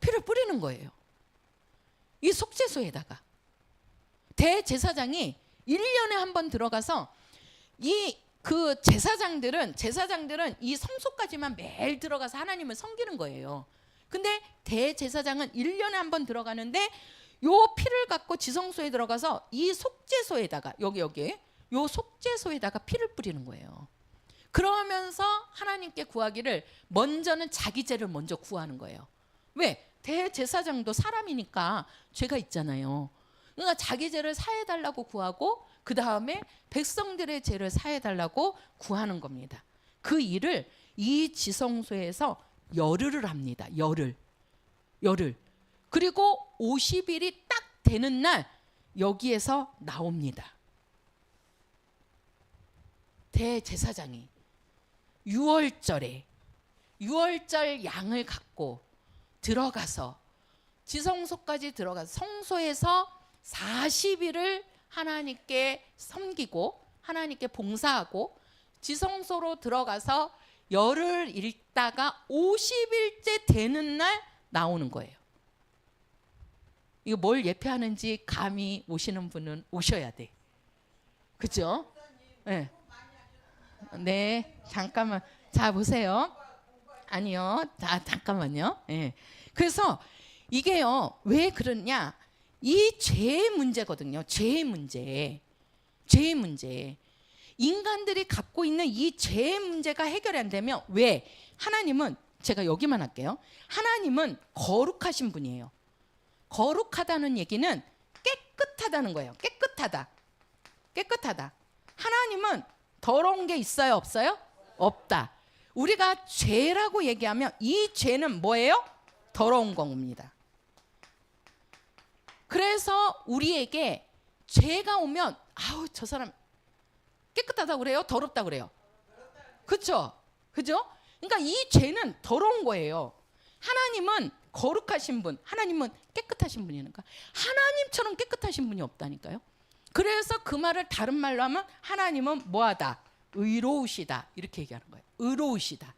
피를 뿌리는 거예요. 이 속죄소에다가. 대제사장이 1년에 한 번 들어가서 이 그 제사장들은 이 성소까지만 매일 들어가서 하나님을 섬기는 거예요. 근데 대제사장은 1년에 한 번 들어가는데 요 피를 갖고 지성소에 들어가서 이 속죄소에다가 여기 요 속죄소에다가 피를 뿌리는 거예요. 그러면서 하나님께 구하기를 먼저는 자기 죄를 먼저 구하는 거예요. 왜? 대제사장도 사람이니까 죄가 있잖아요. 그러니까 자기 죄를 사해달라고 구하고 그 다음에 백성들의 죄를 사해달라고 구하는 겁니다. 그 일을 이 지성소에서 열흘을 합니다. 열흘. 그리고 50일이 딱 되는 날 여기에서 나옵니다. 대제사장이 6월절에 6월절 양을 갖고 들어가서 지성소까지 들어가서 성소에서 40일을 하나님께 섬기고 하나님께 봉사하고 지성소로 들어가서 열흘 읽다가 50일째 되는 날 나오는 거예요. 이거 뭘 예표하는지 감이 오시는 분은 오셔야 돼. 그죠? 네. 네, 잠깐만. 자, 보세요. 아니요. 자, 잠깐만요. 네. 그래서 이게요, 왜 그러냐? 이 죄의 문제거든요. 죄의 문제. 인간들이 갖고 있는 이 죄의 문제가 해결이 안 되면 왜? 하나님은 제가 여기만 할게요. 하나님은 거룩하신 분이에요. 거룩하다는 얘기는 깨끗하다는 거예요. 깨끗하다. 하나님은 더러운 게 있어요, 없어요? 없다. 우리가 죄라고 얘기하면 이 죄는 뭐예요? 더러운 겁니다. 그래서 우리에게 죄가 오면 아우 저 사람 깨끗하다고 그래요? 더럽다고 그래요? 그렇죠? 그죠? 그러니까 이 죄는 더러운 거예요. 하나님은 거룩하신 분, 하나님은 깨끗하신 분이니까 하나님처럼 깨끗하신 분이 없다니까요. 그래서 그 말을 다른 말로 하면 하나님은 뭐하다? 의로우시다. 이렇게 얘기하는 거예요. 의로우시다.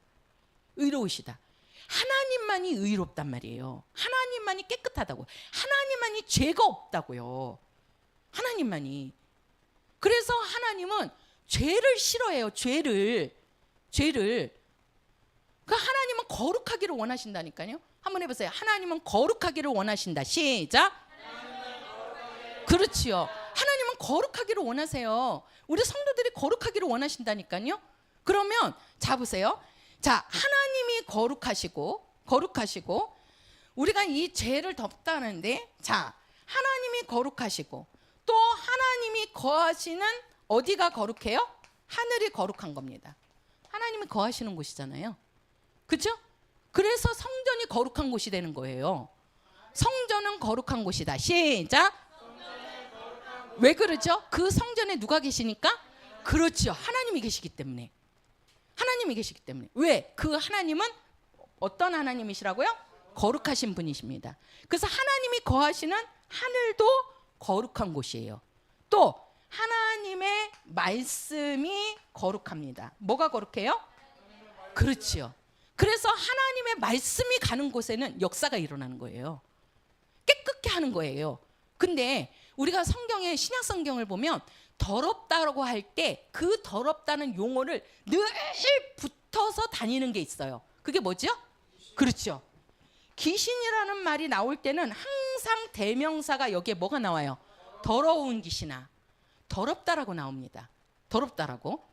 하나님만이 의롭단 말이에요. 하나님만이 깨끗하다고. 하나님만이 죄가 없다고요. 하나님만이. 그래서 하나님은 죄를 싫어해요. 죄를. 그 하나님은 거룩하기를 원하신다니까요. 한번 해보세요. 하나님은 거룩하기를 원하신다. 시작. 그렇지요. 하나님은 거룩하기를 원하세요. 우리 성도들이 거룩하기를 원하신다니까요. 그러면 자 보세요. 자, 하나님이 거룩하시고 우리가 이 죄를 덮다는데 자, 하나님이 거룩하시고 또 하나님이 거하시는 어디가 거룩해요? 하늘이 거룩한 겁니다. 하나님이 거하시는 곳이잖아요. 그렇죠? 그래서 성전이 거룩한 곳이 되는 거예요. 성전은 거룩한 곳이다. 시작. 왜 그러죠? 그 성전에 누가 계시니까? 그렇죠. 하나님이 계시기 때문에. 왜? 그 하나님은 어떤 하나님이시라고요? 거룩하신 분이십니다. 그래서 하나님이 거하시는 하늘도 거룩한 곳이에요. 또 하나님의 말씀이 거룩합니다. 뭐가 거룩해요? 그렇지요. 그래서 하나님의 말씀이 가는 곳에는 역사가 일어나는 거예요. 깨끗게 하는 거예요. 근데 우리가 성경에 신약 성경을 보면 더럽다라고 할 때 그 더럽다는 용어를 늘 붙어서 다니는 게 있어요. 그게 뭐죠? 그렇죠. 귀신이라는 말이 나올 때는 항상 대명사가 여기에 뭐가 나와요? 더러운 귀신아. 더럽다라고 나옵니다. 더럽다라고.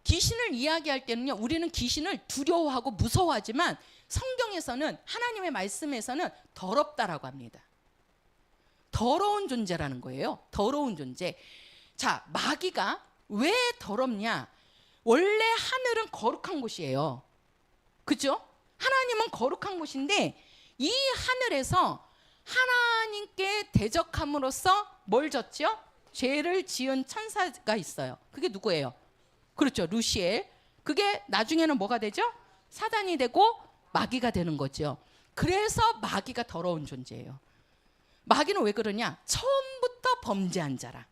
귀신을 이야기할 때는요, 우리는 귀신을 두려워하고 무서워하지만 성경에서는 하나님의 말씀에서는 더럽다라고 합니다. 더러운 존재라는 거예요. 더러운 존재. 자, 마귀가 왜 더럽냐? 원래 하늘은 거룩한 곳이에요. 그죠? 하나님은 거룩한 곳인데 이 하늘에서 하나님께 대적함으로써 뭘 졌죠? 죄를 지은 천사가 있어요. 그게 누구예요? 그렇죠. 루시엘. 그게 나중에는 뭐가 되죠? 사단이 되고 마귀가 되는 거죠. 그래서 마귀가 더러운 존재예요. 마귀는 왜 그러냐? 처음부터 범죄한 자라.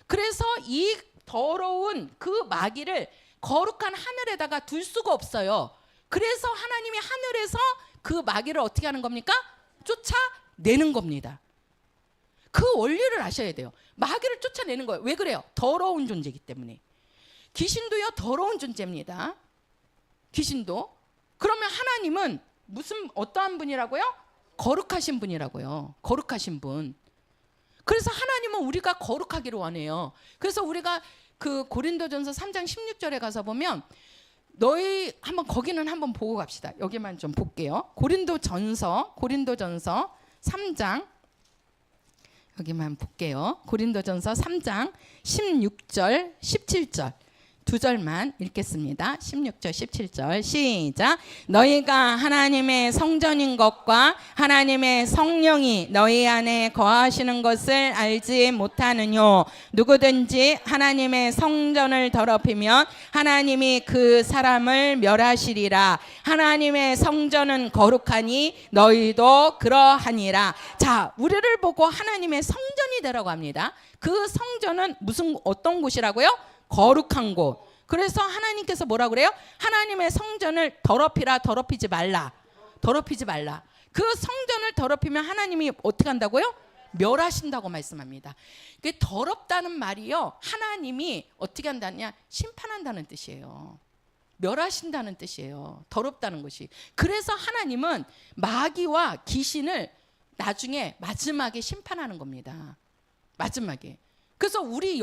그래서 이 더러운 그 마귀를 거룩한 하늘에다가 둘 수가 없어요. 그래서 하나님이 하늘에서 그 마귀를 어떻게 하는 겁니까? 쫓아내는 겁니다. 그 원리를 아셔야 돼요. 마귀를 쫓아내는 거예요. 왜 그래요? 더러운 존재이기 때문에. 귀신도요 더러운 존재입니다. 귀신도. 그러면 하나님은 어떠한 분이라고요? 거룩하신 분이라고요. 거룩하신 분. 그래서 하나님은 우리가 거룩하기를 원해요. 그래서 우리가 그 고린도전서 3장 16절에 가서 보면 너희 거기는 한번 보고 갑시다. 여기만 좀 볼게요. 고린도전서 3장 여기만 볼게요. 고린도전서 3장 16절 17절 두 절만 읽겠습니다. 16절 17절 시작. 너희가 하나님의 성전인 것과 하나님의 성령이 너희 안에 거하시는 것을 알지 못하느뇨. 누구든지 하나님의 성전을 더럽히면 하나님이 그 사람을 멸하시리라. 하나님의 성전은 거룩하니 너희도 그러하니라. 자, 우리를 보고 하나님의 성전이 되라고 합니다. 그 성전은 어떤 곳이라고요? 거룩한 곳. 그래서 하나님께서 뭐라 그래요? 하나님의 성전을 더럽히지 말라. 그 성전을 더럽히면 하나님이 어떻게 한다고요? 멸하신다고 말씀합니다. 그 더럽다는 말이요, 하나님이 어떻게 한다냐? 심판한다는 뜻이에요. 멸하신다는 뜻이에요. 더럽다는 것이. 그래서 하나님은 마귀와 귀신을 나중에 마지막에 심판하는 겁니다. 마지막에. 그래서 우리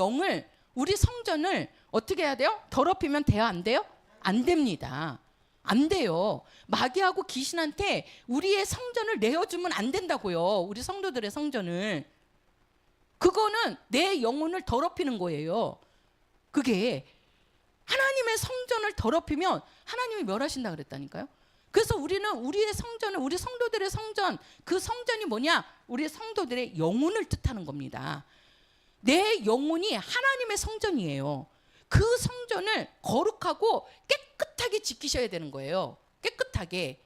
성전을 어떻게 해야 돼요? 더럽히면 돼요? 안 돼요? 안 됩니다. 안 돼요. 마귀하고 귀신한테 우리의 성전을 내어주면 안 된다고요. 우리 성도들의 성전을. 그거는 내 영혼을 더럽히는 거예요. 그게 하나님의 성전을 더럽히면 하나님이 멸하신다 그랬다니까요. 그래서 우리는 우리의 성전을, 우리 성도들의 성전, 그 성전이 뭐냐? 우리 성도들의 영혼을 뜻하는 겁니다. 내 영혼이 하나님의 성전이에요. 그 성전을 거룩하고 깨끗하게 지키셔야 되는 거예요. 깨끗하게.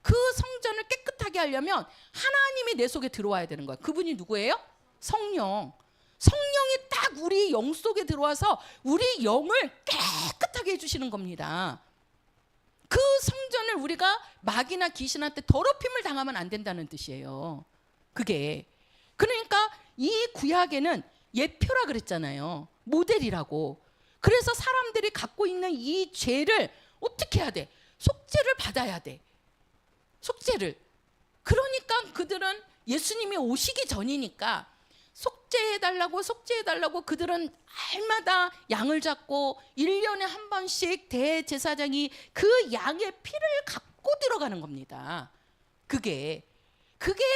그 성전을 깨끗하게 하려면 하나님이 내 속에 들어와야 되는 거예요. 그분이 누구예요? 성령. 성령이 딱 우리 영 속에 들어와서 우리 영을 깨끗하게 해주시는 겁니다. 그 성전을 우리가 마귀나 귀신한테 더럽힘을 당하면 안 된다는 뜻이에요. 그게. 그러니까 이 구약에는 예표라 그랬잖아요. 모델이라고. 그래서 사람들이 갖고 있는 이 죄를 어떻게 해야 돼? 속죄를 받아야 돼. 속죄를. 그러니까 그들은 예수님이 오시기 전이니까 속죄해달라고 그들은 날마다 양을 잡고 1년에 한 번씩 대제사장이 그 양의 피를 갖고 들어가는 겁니다. 그게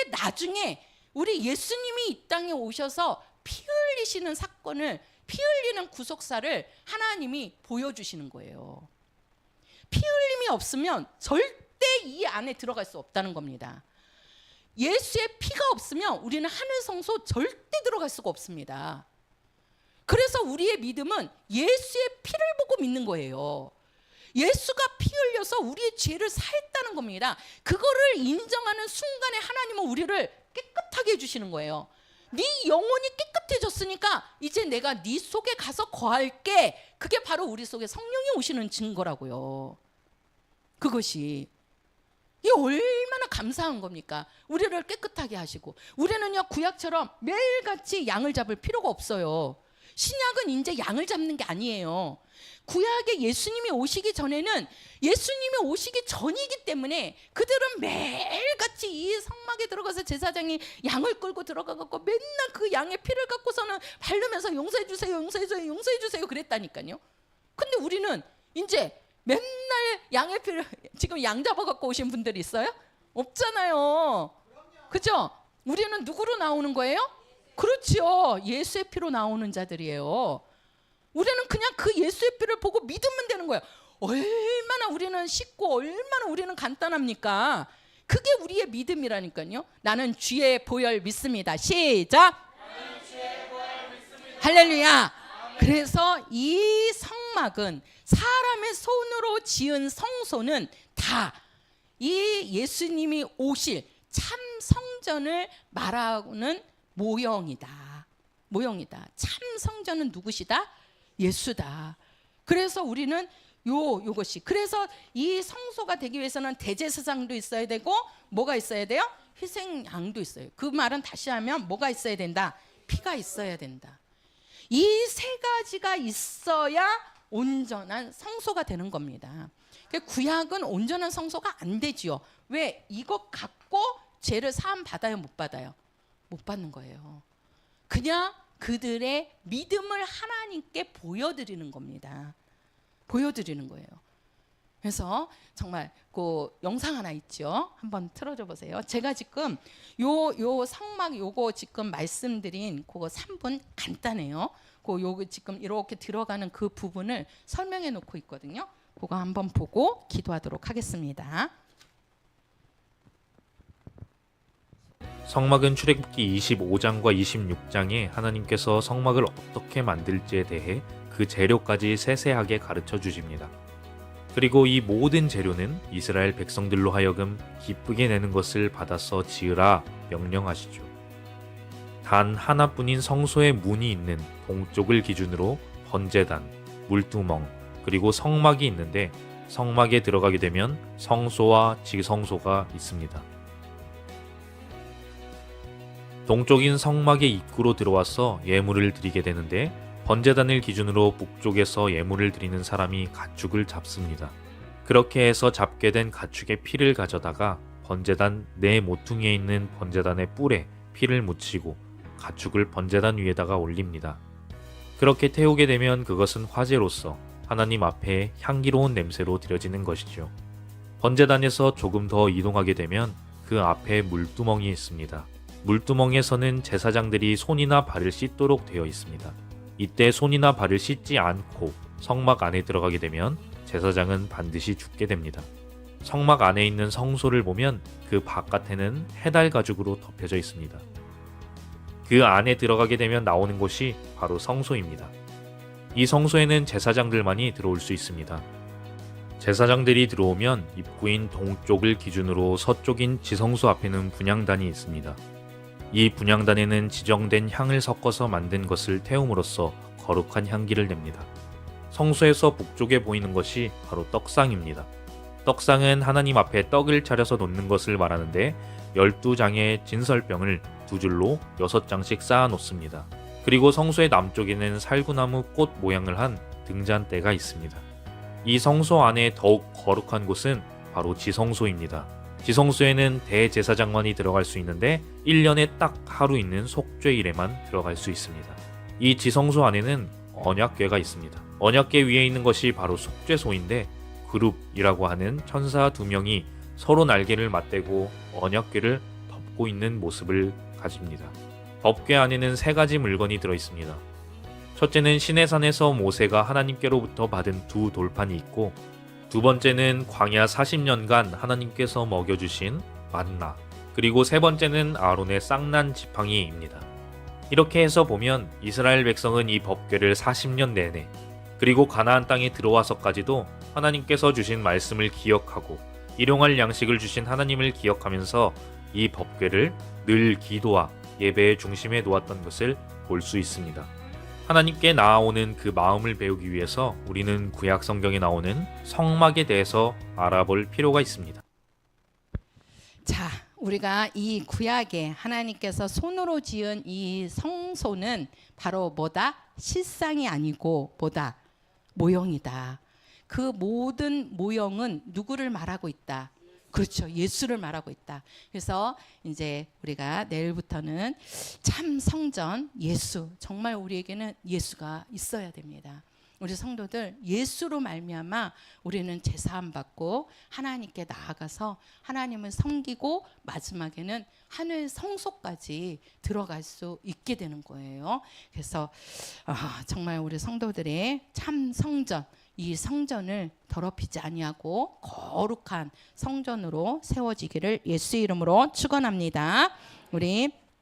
나중에 우리 예수님이 이 땅에 오셔서 피 흘리시는 사건을, 피 흘리는 구속사를 하나님이 보여주시는 거예요. 피 흘림이 없으면 절대 이 안에 들어갈 수 없다는 겁니다. 예수의 피가 없으면 우리는 하늘 성소 절대 들어갈 수가 없습니다. 그래서 우리의 믿음은 예수의 피를 보고 믿는 거예요. 예수가 피 흘려서 우리의 죄를 사했다는 겁니다. 그거를 인정하는 순간에 하나님은 우리를 깨끗하게 해주시는 거예요. 네 영혼이 깨끗해졌으니까 이제 내가 네 속에 가서 거할게. 그게 바로 우리 속에 성령이 오시는 증거라고요. 그것이. 이게 얼마나 감사한 겁니까? 우리를 깨끗하게 하시고. 우리는요, 구약처럼 매일같이 양을 잡을 필요가 없어요. 신약은 이제 양을 잡는 게 아니에요. 구약에 예수님이 오시기 전에는, 예수님이 오시기 전이기 때문에 그들은 매일같이 이 성막에 들어가서 제사장이 양을 끌고 들어가고 맨날 그 양의 피를 갖고서는 바르면서 용서해 주세요, 용서해 주세요, 용서해 주세요 그랬다니까요. 근데 우리는 이제 맨날 양의 피를, 지금 양 잡아 갖고 오신 분들이 있어요? 없잖아요. 그죠? 우리는 누구로 나오는 거예요? 그렇죠. 예수의 피로 나오는 자들이에요. 우리는 그냥 그 예수의 피를 보고 믿으면 되는 거예요. 얼마나 우리는 쉽고 얼마나 우리는 간단합니까? 그게 우리의 믿음이라니까요. 나는 주의 보혈 믿습니다. 시작. 나는 주의 보혈 믿습니다. 할렐루야. 그래서 이 성막은, 사람의 손으로 지은 성소는 다 이 예수님이 오실 참 성전을 말하는 모형이다. 참 성전은 누구시다? 예수다. 그래서 우리는 요것이, 그래서 이 성소가 되기 위해서는 대제사장도 있어야 되고 뭐가 있어야 돼요? 희생양도 있어요. 그 말은 다시 하면 뭐가 있어야 된다? 피가 있어야 된다. 이 세 가지가 있어야 온전한 성소가 되는 겁니다. 구약은 온전한 성소가 안 되지요. 왜? 이거 갖고 죄를 사함 받아요, 못 받아요? 못 받는 거예요. 그냥 그들의 믿음을 하나님께 보여드리는 겁니다. 보여드리는 거예요. 그래서 정말 그 영상 하나 있죠. 한번 틀어줘 보세요. 제가 지금 요 성막 요거 지금 말씀드린 그거 3분 간단해요. 요거 지금 이렇게 들어가는 그 부분을 설명해 놓고 있거든요. 그거 한번 보고 기도하도록 하겠습니다. 성막은 출애굽기 25장과 26장에 하나님께서 성막을 어떻게 만들지에 대해 그 재료까지 세세하게 가르쳐 주십니다. 그리고 이 모든 재료는 이스라엘 백성들로 하여금 기쁘게 내는 것을 받아서 지으라 명령하시죠. 단 하나뿐인 성소의 문이 있는 동쪽을 기준으로 번제단, 물두멍, 그리고 성막이 있는데 성막에 들어가게 되면 성소와 지성소가 있습니다. 동쪽인 성막의 입구로 들어와서 예물을 드리게 되는데 번제단을 기준으로 북쪽에서 예물을 드리는 사람이 가축을 잡습니다. 그렇게 해서 잡게 된 가축의 피를 가져다가 번제단 네 모퉁이에 있는 번제단의 뿔에 피를 묻히고 가축을 번제단 위에다가 올립니다. 그렇게 태우게 되면 그것은 화제로서 하나님 앞에 향기로운 냄새로 드려지는 것이죠. 번제단에서 조금 더 이동하게 되면 그 앞에 물두멍이 있습니다. 물두멍에서는 제사장들이 손이나 발을 씻도록 되어 있습니다. 이때 손이나 발을 씻지 않고 성막 안에 들어가게 되면 제사장은 반드시 죽게 됩니다. 성막 안에 있는 성소를 보면 그 바깥에는 해달 가죽으로 덮여져 있습니다. 그 안에 들어가게 되면 나오는 곳이 바로 성소입니다. 이 성소에는 제사장들만이 들어올 수 있습니다. 제사장들이 들어오면 입구인 동쪽을 기준으로 서쪽인 지성소 앞에는 분향단이 있습니다. 이 분향단에는 지정된 향을 섞어서 만든 것을 태움으로써 거룩한 향기를 냅니다. 성소에서 북쪽에 보이는 것이 바로 떡상입니다. 떡상은 하나님 앞에 떡을 차려서 놓는 것을 말하는데 12장의 진설병을 2줄로 6장씩 쌓아 놓습니다. 그리고 성소의 남쪽에는 살구나무 꽃 모양을 한 등잔대가 있습니다. 이 성소 안에 더욱 거룩한 곳은 바로 지성소입니다. 지성소에는 대제사장만이 들어갈 수 있는데 1년에 딱 하루 있는 속죄일에만 들어갈 수 있습니다. 이 지성소 안에는 언약궤가 있습니다. 언약궤 위에 있는 것이 바로 속죄소인데 그룹이라고 하는 천사 2명이 서로 날개를 맞대고 언약궤를 덮고 있는 모습을 가집니다. 법궤 안에는 3가지 물건이 들어있습니다. 첫째는 시내산에서 모세가 하나님께로부터 받은 2 돌판이 있고, 두 번째는 광야 40년간 하나님께서 먹여주신 만나, 그리고 세 번째는 아론의 쌍난 지팡이입니다. 이렇게 해서 보면 이스라엘 백성은 이 법궤를 40년 내내, 그리고 가나안 땅에 들어와서까지도 하나님께서 주신 말씀을 기억하고 일용할 양식을 주신 하나님을 기억하면서 이 법궤를 늘 기도와 예배의 중심에 놓았던 것을 볼 수 있습니다. 하나님께 나아오는 그 마음을 배우기 위해서 우리는 구약 성경에 나오는 성막에 대해서 알아볼 필요가 있습니다. 자, 우리가 이 구약에 하나님께서 손으로 지은 이 성소는 바로 뭐다? 실상이 아니고 뭐다? 모형이다. 그 모든 모형은 누구를 말하고 있다? 그렇죠. 예수를 말하고 있다. 그래서 이제 우리가 내일부터는 참 성전 예수, 정말 우리에게는 예수가 있어야 됩니다. 우리 성도들 예수로 말미암아 우리는 제사함 받고 하나님께 나아가서 하나님을 섬기고 마지막에는 하늘 성소까지 들어갈 수 있게 되는 거예요. 그래서 정말 우리 성도들의 참 성전, 이 성전을 더럽히지 아니하고 거룩한 성전으로 세워지기를 예수 이름으로 축원합니다. 우리